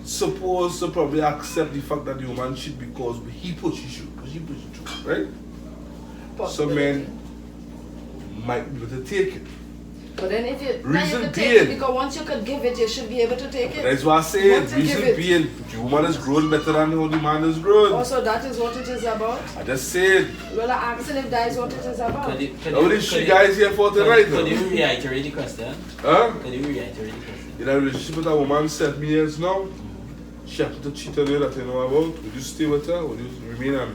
supposed to probably accept the fact that the woman cheat because he pushed you through, right? Some men might be able to take it. But then if you Reason take it, being. because once you could give it, you should be able to take it. That's what I said. Once you give Reason it. being, the woman is grown better than how the man is grown. Also, that is what it is about. I just said. Well, I'm asking if that is what it is about. How these three guys here for tonight now? Could you reiterate the question? Huh? Could you reiterate the question? In a relationship with a woman 7 years now, she happened to cheat on you that you know about. Would you stay with her? Or would you remain and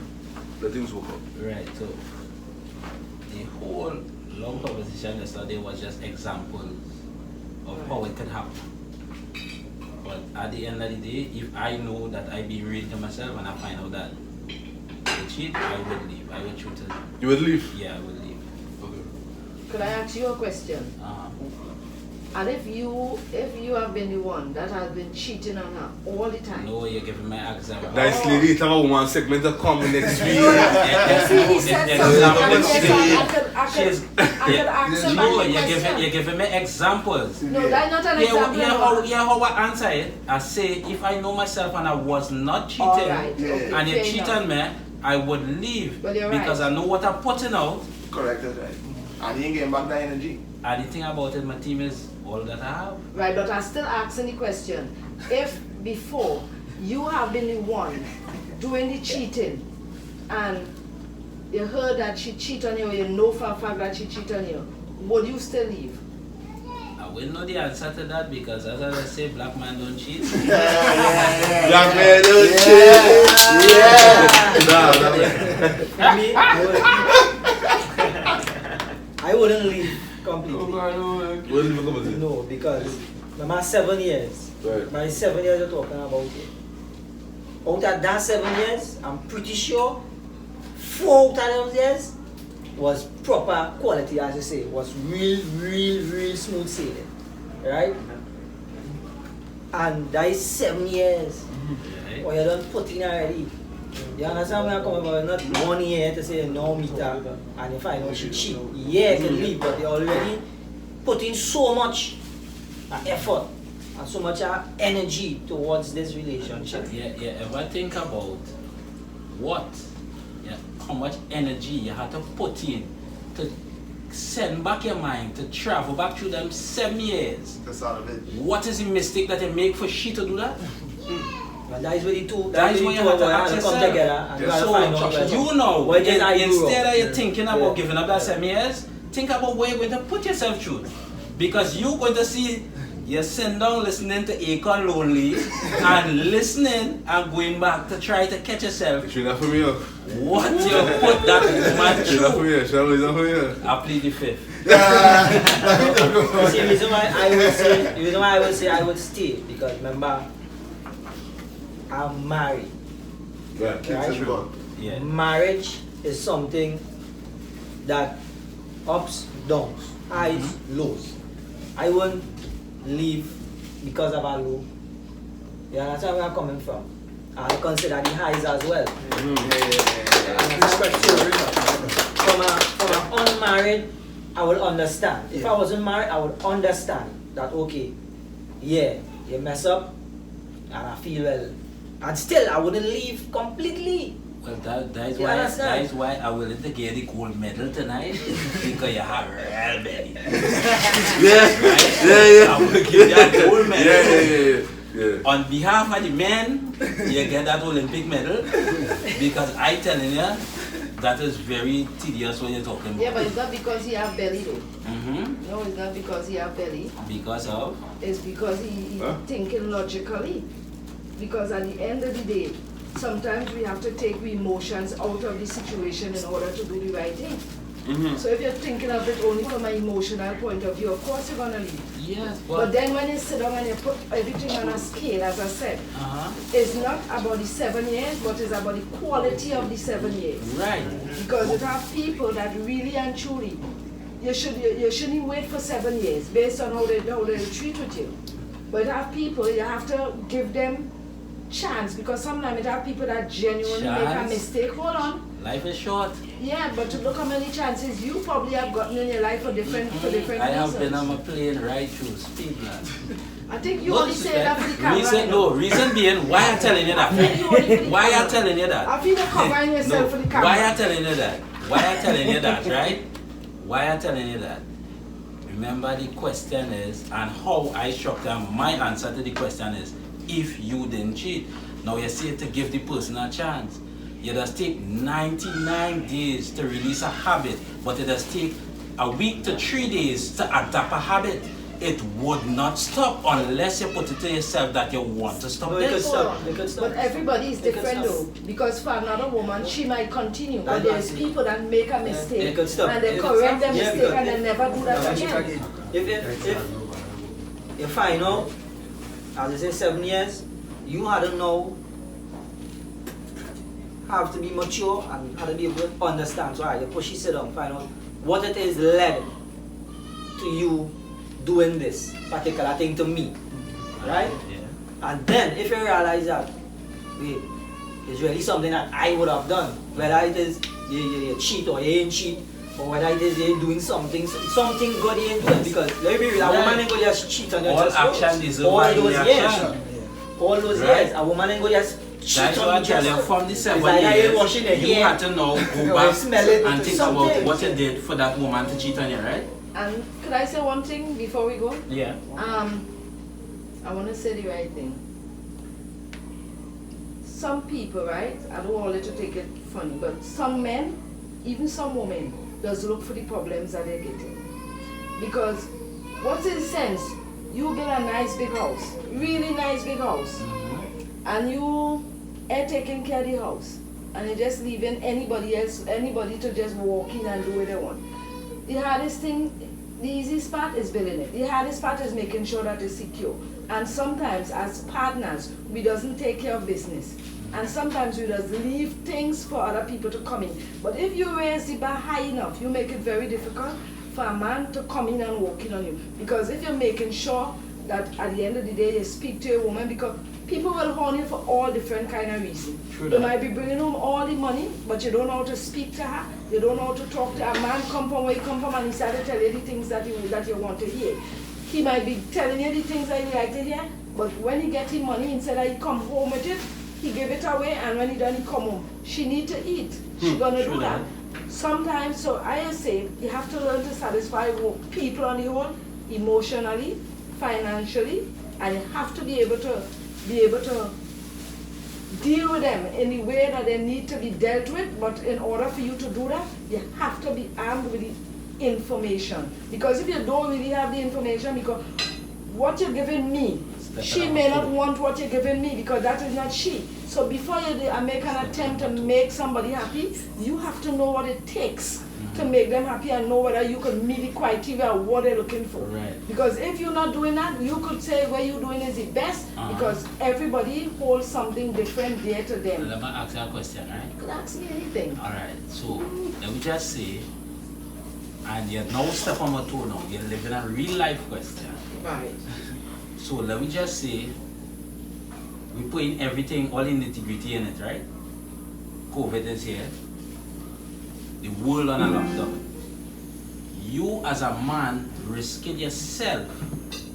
let things work out? Right, so the whole long conversation yesterday was just examples of how it could happen. But at the end of the day, if I know that I be real to myself and I find out that they cheat, I would leave. I would shoot it. You would leave? Yeah, I would leave. Okay. Could I ask you a question? And if you have been the one that has been cheating on her all the time. No, you're giving me example. Nice lady, it have a woman segment to come next week. He said something. I could ask somebody a question. You're giving me examples. No, that's not an example. How I answer it. I say if I know myself and I was not cheating and you cheat on me, I would leave because I know what I'm putting out. Correct, that's right. And he ain't getting back that energy. And the thing about it, my team is all that I have. Right, but I'm still asking the question. If before you have been the one doing the cheating and you heard that she cheated on you or you know for a fact that she cheated on you, would you still leave? I will know the answer to that because as I say, black man don't cheat. Black man don't cheat. I wouldn't leave completely. Wouldn't No, because my 7 years. Right. My 7 years you're talking about it. Out of that 7 years, I'm pretty sure 4 out of those years was proper quality, as you say, was real smooth sailing, right? And that is 7 years. Or you don't put in already. You understand where I'm coming from? Not 1 year to say no meter and you find out she cheat. Yeah, you can leave, but you already put in so much effort and so much energy towards this relationship. If I think about how much energy you have to put in to send back your mind to travel back through them 7 years. That's all of it. What is the mistake that you make for she to do that? And that is where the two, that is where you have to ask come yourself. together and You know, instead of you thinking about giving up that 7 years, think about where you're going to put yourself through. Because you're going to see, you're sitting down listening to Akon Lonely and listening and going back to try to catch yourself. Should that for me up? What you put that woman Should that for through? me? Shall we that for you? I plead the fifth. See, the reason why I would say I would stay, because remember, I'm married. Right. Right? Yeah. Marriage is something that ups, downs, highs, lows. I won't leave because of a low. You understand where I'm coming from? I consider the highs as well. From an unmarried, I will understand. If I wasn't married, I would understand that, okay, yeah, you mess up, and I feel well. And still, I wouldn't leave completely. Well, that is why I willing to get the gold medal tonight because you have real belly. Yeah. I will give you that gold medal. Yeah. On behalf of the men, you get that Olympic medal because I telling you, that is very tedious when you're talking about. Yeah, but it's not because he have belly though. Mm-hmm. No, it's not because he have belly. Because of? It's because he's thinking logically. Because at the end of the day, sometimes we have to take the emotions out of the situation in order to do the right thing. Mm-hmm. So if you're thinking of it only from an emotional point of view, of course you're gonna leave. Yes, but then when you sit down and you put everything on a scale, as I said, it's not about the 7 years, but it's about the quality of the 7 years. Right. Because it have people that really and truly, you shouldn't wait for 7 years based on how they treat with you. But it have people, you have to give them chance, because sometimes it have people that genuinely make a mistake. Hold on. Life is short. Yeah, but to look how many chances you probably have gotten in your life for different reasons. I have been on a plane right through speed, man. I think you only say that for the camera. Reason being, why I'm telling you that? Why I'm telling you that? I feel you're covering yourself for the camera. Why I'm telling you that? Why I'm telling you that, right? Why I'm telling you that? remember the question is, and how I structure my answer to the question is, if you didn't cheat. Now you say to give the person a chance. You just take 99 days to release a habit, but it does take a week to 3 days to adapt a habit. It would not stop unless you put it to yourself that you want to stop this. But everybody is different though, because for another woman, she might continue, but there's people that make a mistake and they correct their mistake and they never do that again. If I know, as I say, 7 years, you had to know, have to be mature and have to be able to understand. So you push it down, find out what it is led to you doing this particular thing to me, right? Yeah. And then if you realize that, wait, it's really something that I would have done, whether it is you cheat or you ain't cheat, or whether it is you're doing something good you ain't doing, because let me be real, a woman ain't go just cheat on your all just action deserves all those years. reaction. All those years, a woman ain't go just cheat That's on what I you tell you, just from the 7 like years, washing your you hair. have to now go back Smell it and think something. about what you did for that woman to cheat on you, right? And could I say one thing before we go? Yeah. I want to say the right thing. Some people, right, I don't want you to take it funny, but some men, even some women, does look for the problems that they're getting. Because what's in sense, you build a nice big house, really nice big house, and you are taking care of the house, and you're just leaving anybody to just walk in and do what they want. The hardest thing, the easiest part is building it. The hardest part is making sure that it's secure. And sometimes as partners, we doesn't take care of business. And sometimes we just leave things for other people to come in. But if you raise the bar high enough, you make it very difficult for a man to come in and walk in on you. Because if you're making sure that at the end of the day you speak to a woman, because people will horn you for all different kind of reasons. You might be bringing home all the money, but you don't know how to speak to her. You don't know how to talk to her. A man come from where he come from and he started to tell you the things that you want to hear. He might be telling you the things that you like to hear, but when he get his money, instead of he come home with it, he give it away, and when he done, he come home. She need to eat. She gonna do that. Sometimes, so I say, you have to learn to satisfy people on the whole, emotionally, financially, and you have to be able to deal with them in the way that they need to be dealt with. But in order for you to do that, you have to be armed with the information. Because if you don't really have the information, because what you're giving me, she may not want what you're giving me, because that is not she. So before you make an attempt to make somebody happy, you have to know what it takes to make them happy and know whether you can meet the criteria of what they're looking for. Right. Because if you're not doing that, you could say what you're doing is the best, because everybody holds something different there to them. Let me ask you a question, right? You could ask me anything. Alright, so let me just say, and you're now step on my toe now, you're living a real life question. Right. So let me just say, we put in everything, all in nitty-gritty in it, right? COVID is here. The world on a lockdown. You as a man risking yourself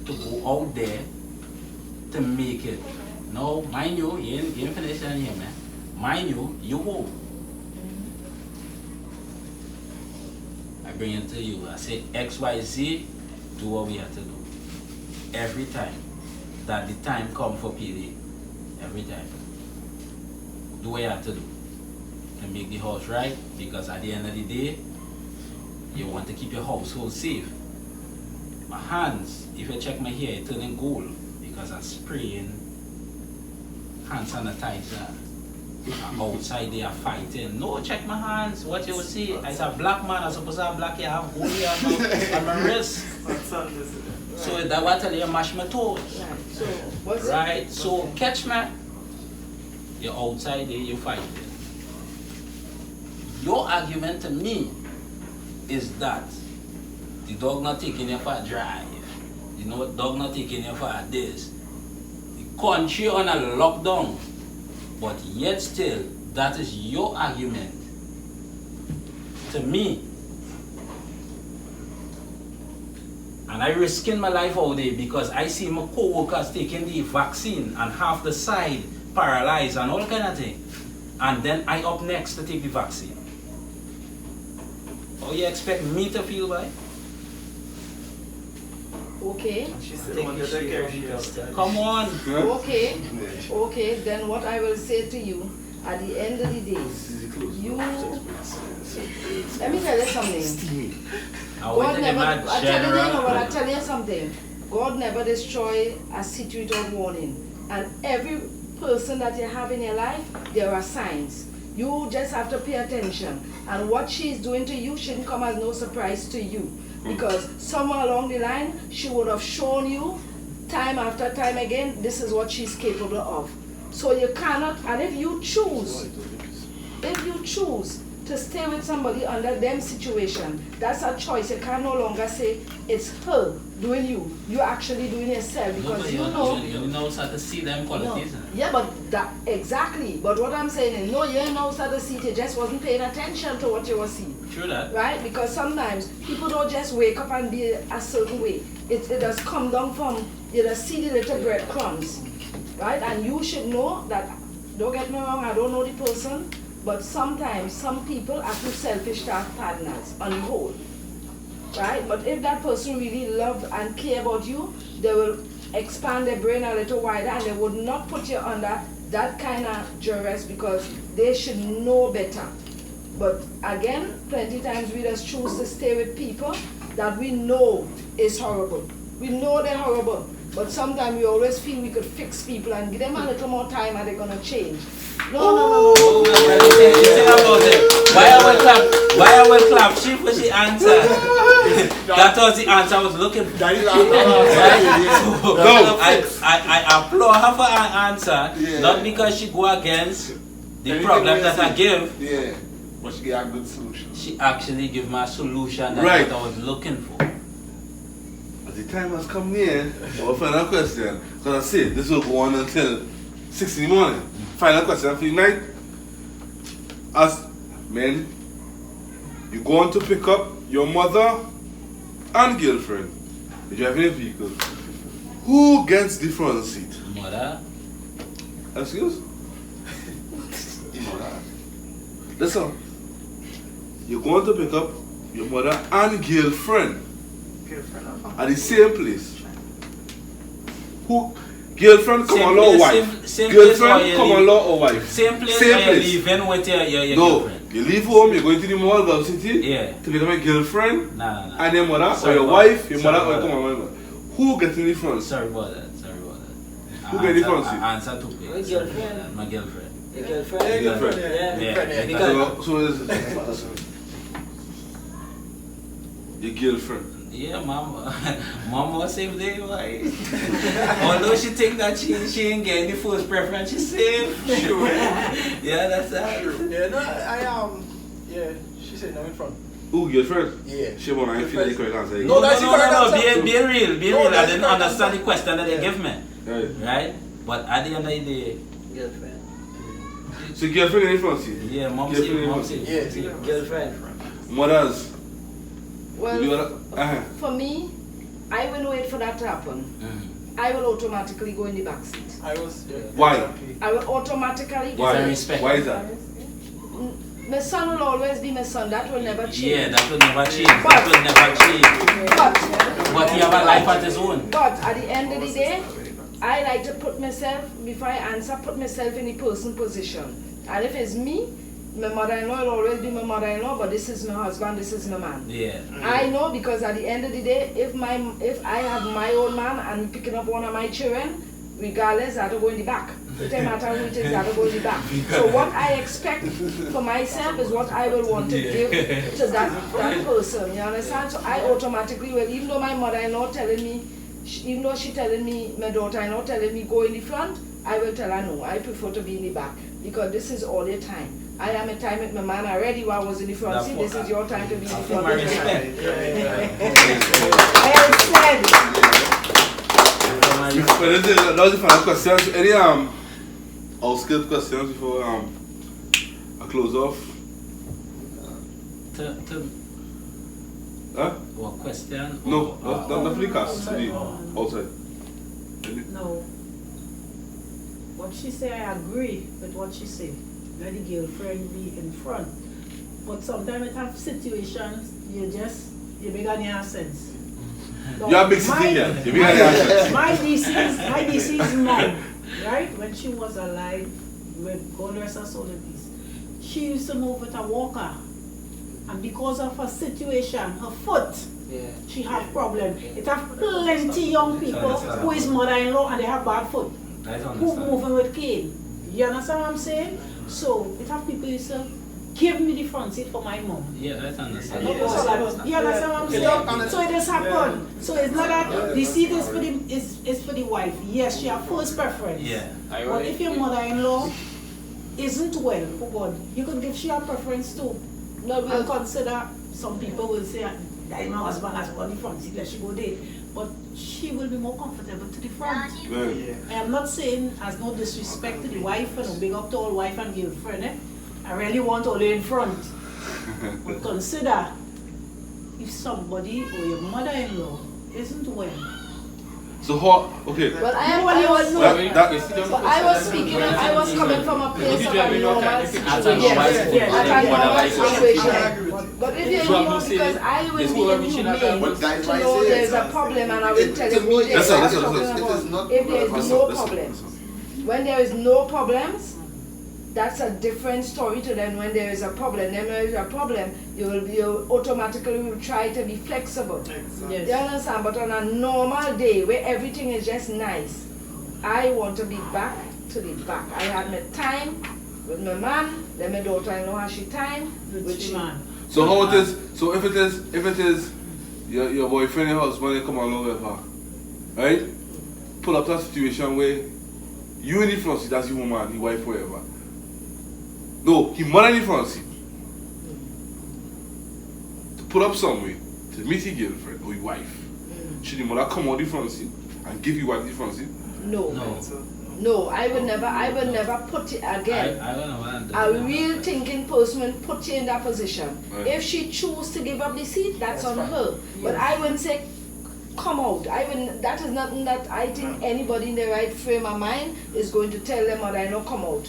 to go out there to make it. Now, mind you ain't finished on here, man. Mind you home. I bring it to you. I say XYZ, do what we have to do. Every time that the time come for PD. Every time. Do what you have to do to make the house right, because at the end of the day, you want to keep your household safe. My hands, if you check my hair, it's turning gold because I'm spraying hand sanitizer. Outside they are fighting. No, check my hands. What you will see, as a black man, I'm supposed to have black hair, I have gold hair on my wrist. So that what I tell you, mash my toes. Right? So catch me. You're outside there, you're fighting. Your argument to me is that the dog not taking you for a drive. You know, dog not taking you for a this. The country on a lockdown. But yet still, that is your argument. To me. And I risking my life all day because I see my co-workers taking the vaccine and half the side paralyzed and all kind of thing. And then I up next to take the vaccine. How you expect me to feel, right? Okay. She still want to take care of you. Come on. Okay. Okay. Then what I will say to you, at the end of the day, you. Let me tell you something. God never. I tell you something. God never destroy a city without warning. And every person that you have in your life, there are signs. You just have to pay attention. And what she's doing to you shouldn't come as no surprise to you. Because somewhere along the line, she would have shown you time after time again, this is what she's capable of. So you cannot, and if you choose to stay with somebody under them situation, that's a choice. You can no longer say it's her doing you. You're actually doing yourself because you know how to see them qualities. No. Yeah, but that exactly. But what I'm saying is, no, you know how to see it. You just wasn't paying attention to what you were seeing. True that. Right? Because sometimes people don't just wake up and be a certain way. It does come down from you just see the little breadcrumbs, right? And you should know that. Don't get me wrong. I don't know the person. But sometimes some people are too selfish to have partners on the whole, right? But if that person really love and care about you, they will expand their brain a little wider and they would not put you under that kind of duress because they should know better. But again, plenty times we just choose to stay with people that we know is horrible. We know they're horrible, but sometimes we always feel we could fix people and give them a little more time and they're gonna change. No. Why I will clap? She answered. That was the answer I was looking for. I applaud her for her answer, not because she go against the problem that I give. Yeah, but she gave a good solution. She actually gave me a solution that I was looking for. As the time has come near, our final question, because I said this will go on until 6 in the morning. Final question for the night. As men, you go on to pick up your mother and girlfriend. You're driving a vehicle. Who gets the front seat? Mother. Excuse? Mother. Listen. You're going to pick up your mother and girlfriend at the same place. Who? Girlfriend come along or wife? Girlfriend come along or wife? Same place where you're living with your girlfriend. You leave home, you're going to the mall, Gulf City, to become a girlfriend, and your mother, or your wife, your mother, or your mother. Who gets in the front? Sorry about that. Who gets in the front seat? Answer to me. My girlfriend. Your girlfriend? Your girlfriend? Yeah. So is your girlfriend? Yeah, mom was same day, like. Although she think that she ain't getting the first preference, she's safe. Sure. Yeah, that's that. Yeah, no, yeah, she said no in front. Who, girlfriend? Yeah. She won't feel the correct answer. No, be real. I didn't understand the question that they give me. Right? But at the end of the day, girlfriend. So girlfriend in the front seat? Yeah, mom said. Yeah, girlfriend. Mothers? Well, for me, I will wait for that to happen. I will automatically go in the back seat. Why? I will automatically go. Why is that? My son will always be my son. That will never change. Yeah, that will never change. But he have a life at his own. But at the end of the day, I like to put myself, before I answer, put myself in the person position. And if it's me, my mother-in-law will always be my mother-in-law, but this is my husband, this is my man. Yeah. I know, because at the end of the day, if I have my own man and picking up one of my children, regardless, I have to go in the back. It doesn't matter who it is, I have to go in the back. So what I expect for myself is what I will want to give to that person. You understand? So I automatically will, even though my mother-in-law telling me, even though she telling me, my daughter-in-law telling me go in the front, I will tell her no, I prefer to be in the back, because this is all your time. I am a time with my man already while I was in the front seat. This is your time to be in the front. Well said. That was the final question. Any outskirt questions before I close off? What question? No, not for the cast. Outside. No. What she say, I agree with what she say. Let the girlfriend be in front. But sometimes it have situations you make any sense. You have big city here. You big accent. My deceased mom, right, when she was alive, with God rest her soul in peace, she used to move with a walker. And because of her situation, her foot, she have problem. It have plenty young people who is mother-in-law and they have bad foot, who moving with cane. You understand what I'm saying? So it have people who say, give me the front seat for my mom. Yeah, that's understand. You understand what I'm saying? So it has happened. So it's not that the seat is for the wife. Yes, she have first preference. Yeah. But if your mother-in-law isn't well, oh God, you could give she a preference too. No, and consider some people will say, my husband has got the front seat, let she go there. But she will be more comfortable to the front. Yeah. I am not saying as no disrespect to the wife and no big up to all wife and girlfriend. I really want all in front. But consider if somebody or your mother-in-law isn't well. So how, okay. Well, I was speaking, I was coming from a place of a normal situation. But if you know, because I will be inhumane to know there's a problem and I will tell you immediately what I'm talking about. If there is no problem. When there is no problems, that's a different story to then when there is a problem. Then when there is a problem, you automatically will try to be flexible. Yes. You understand? But on a normal day where everything is just nice, I want to be back to the back. I had my time with my man, then my daughter-in-law has she time with she man. So how it is? So if it is your boyfriend and husband, they come along with her, right? Pull up to a situation where you in the front seat, that's your woman, your wife, whatever. No, he mother in the front seat. To pull up somewhere to meet your girlfriend or your wife. Should the mother come on the front seat and give you what the front seat? No, I would never put it again. A real thinking person put you in that position. Right. If she chooses to give up the seat, that's on her. Yes. But I wouldn't say come out. That is nothing that I think anybody in the right frame of mind is going to tell them or I know come out.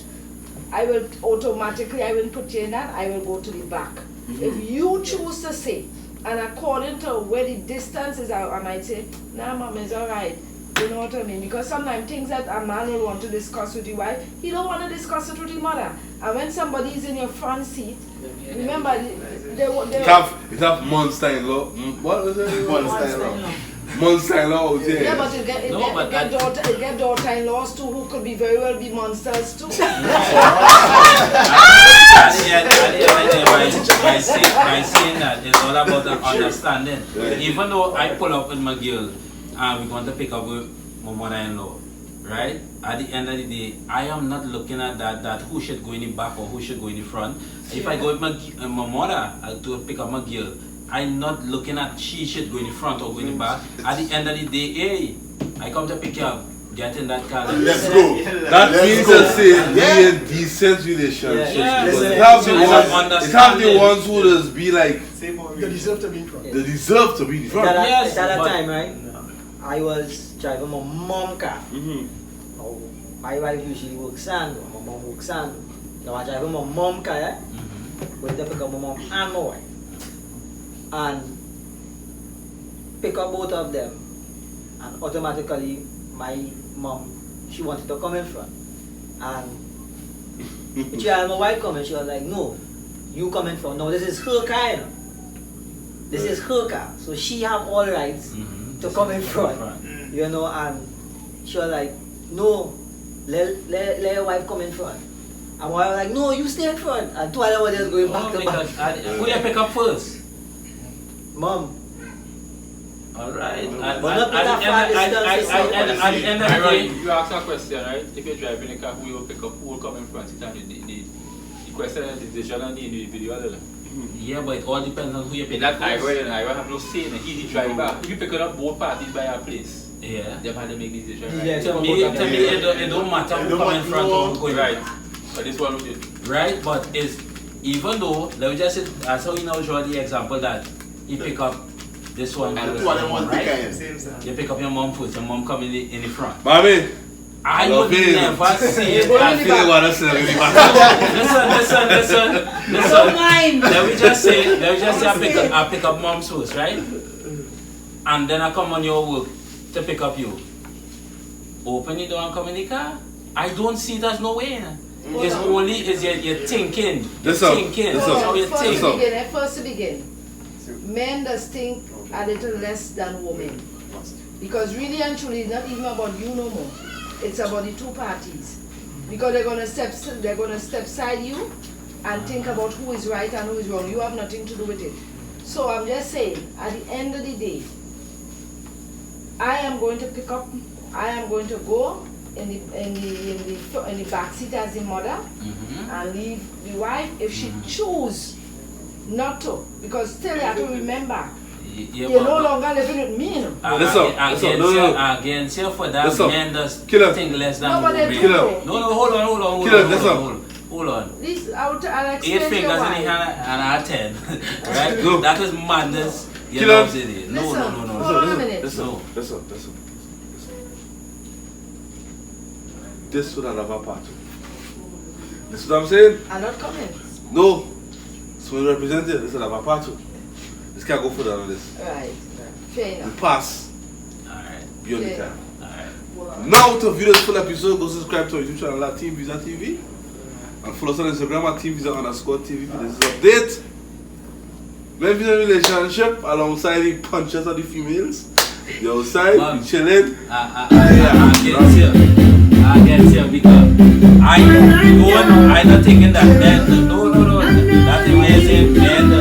I will automatically, I will put you in that, I will go to the back. If you choose to say, and according to where the distance is, I might say, nah, mom, it's all right. You know what I mean? Because sometimes things that a man will want to discuss with the wife, he don't want to discuss it with the mother. And when somebody is in your front seat, remember, they have monster-in-law. What was it? Monster-in-law. Monster-in-law, yeah. Yeah, but you get daughter-in-laws too who could be very well be monsters too. By saying that, it's all about an understanding. Yeah. Even though I pull up with my girl and we're going to pick up with my mother-in-law, right? At the end of the day, I am not looking at that who should go in the back or who should go in the front. If I go with my mother to pick up my girl, I'm not looking at she should go in the front or go in the back. At the end of the day, hey, I come to pick you up. Get in that car. Let's go. That means to say be a decent relationship. It have the ones who just be like they deserve to be in front. They deserve to be in front. At that time, right? I was driving my mom car. My wife usually works on, my mom works on. Now I drive my mom car, going to pick up my mom and my wife. And pick up both of them. And automatically, my mom, she wanted to come in front. And she had my wife coming, she was like, no, you come in front. No, this is her car, you know? This is her car. So she have all rights to come in front. You know, and she was like, no, let your wife come in front. And I was like, no, you stay in front. And 2 hours was just going back to back. Who did I pick up first? Mom. Alright. You ask a question, right? If you're driving a car, who will pick up, who will come in front? The question is the decision on the individual. Yeah, but it all depends on who you pick up. That I will have no say in it. He's the driver. If you pick up both parties by a place, yeah, they've had to make the decision. Right? To me, it don't matter who come in front or who go in right. But this one we did. Right, but it's even though let me just say as how you know show the example that he pick up this one and first, right? You pick up your mom first, your mom come in the front. Mommy, I would never say it. I feel what I said. Listen. Let me just say I pick up mom's first, right? and then I come on your work to pick up you. Open the door and come in the car. I don't see it as no way. It's only is you're thinking. You're thinking. That's how you think. First to begin, men does think a little less than women. Because really and truly, it's not even about you no more. It's about the two parties. Because they're gonna step side you and think about who is right and who is wrong. You have nothing to do with it. So I'm just saying, at the end of the day, I am going to pick up. I am going to go in the back seat as the mother and leave the wife if she choose not to. Because still you have to remember. You're no longer living with me. Against you for that man does think less than women. No, hold on. I'll explain 8 fingers in the hand and I 10. Right? That is madness. You No. Hold on a minute. Listen. This would have a part 2. This is what I'm saying? I'm not coming. No. So we represent it. This would have a part 2. This can't go further than this. Right. Fair enough. We pass. Alright. Beyond the time. Alright. Now to view this full episode, go subscribe to our YouTube channel at TeamViza TV. And follow us on Instagram at TeamViza_TV for this update. Men in a relationship alongside the punches of the females. The outside, we chilling. I get you because I'm not thinking that men, no, that amazing men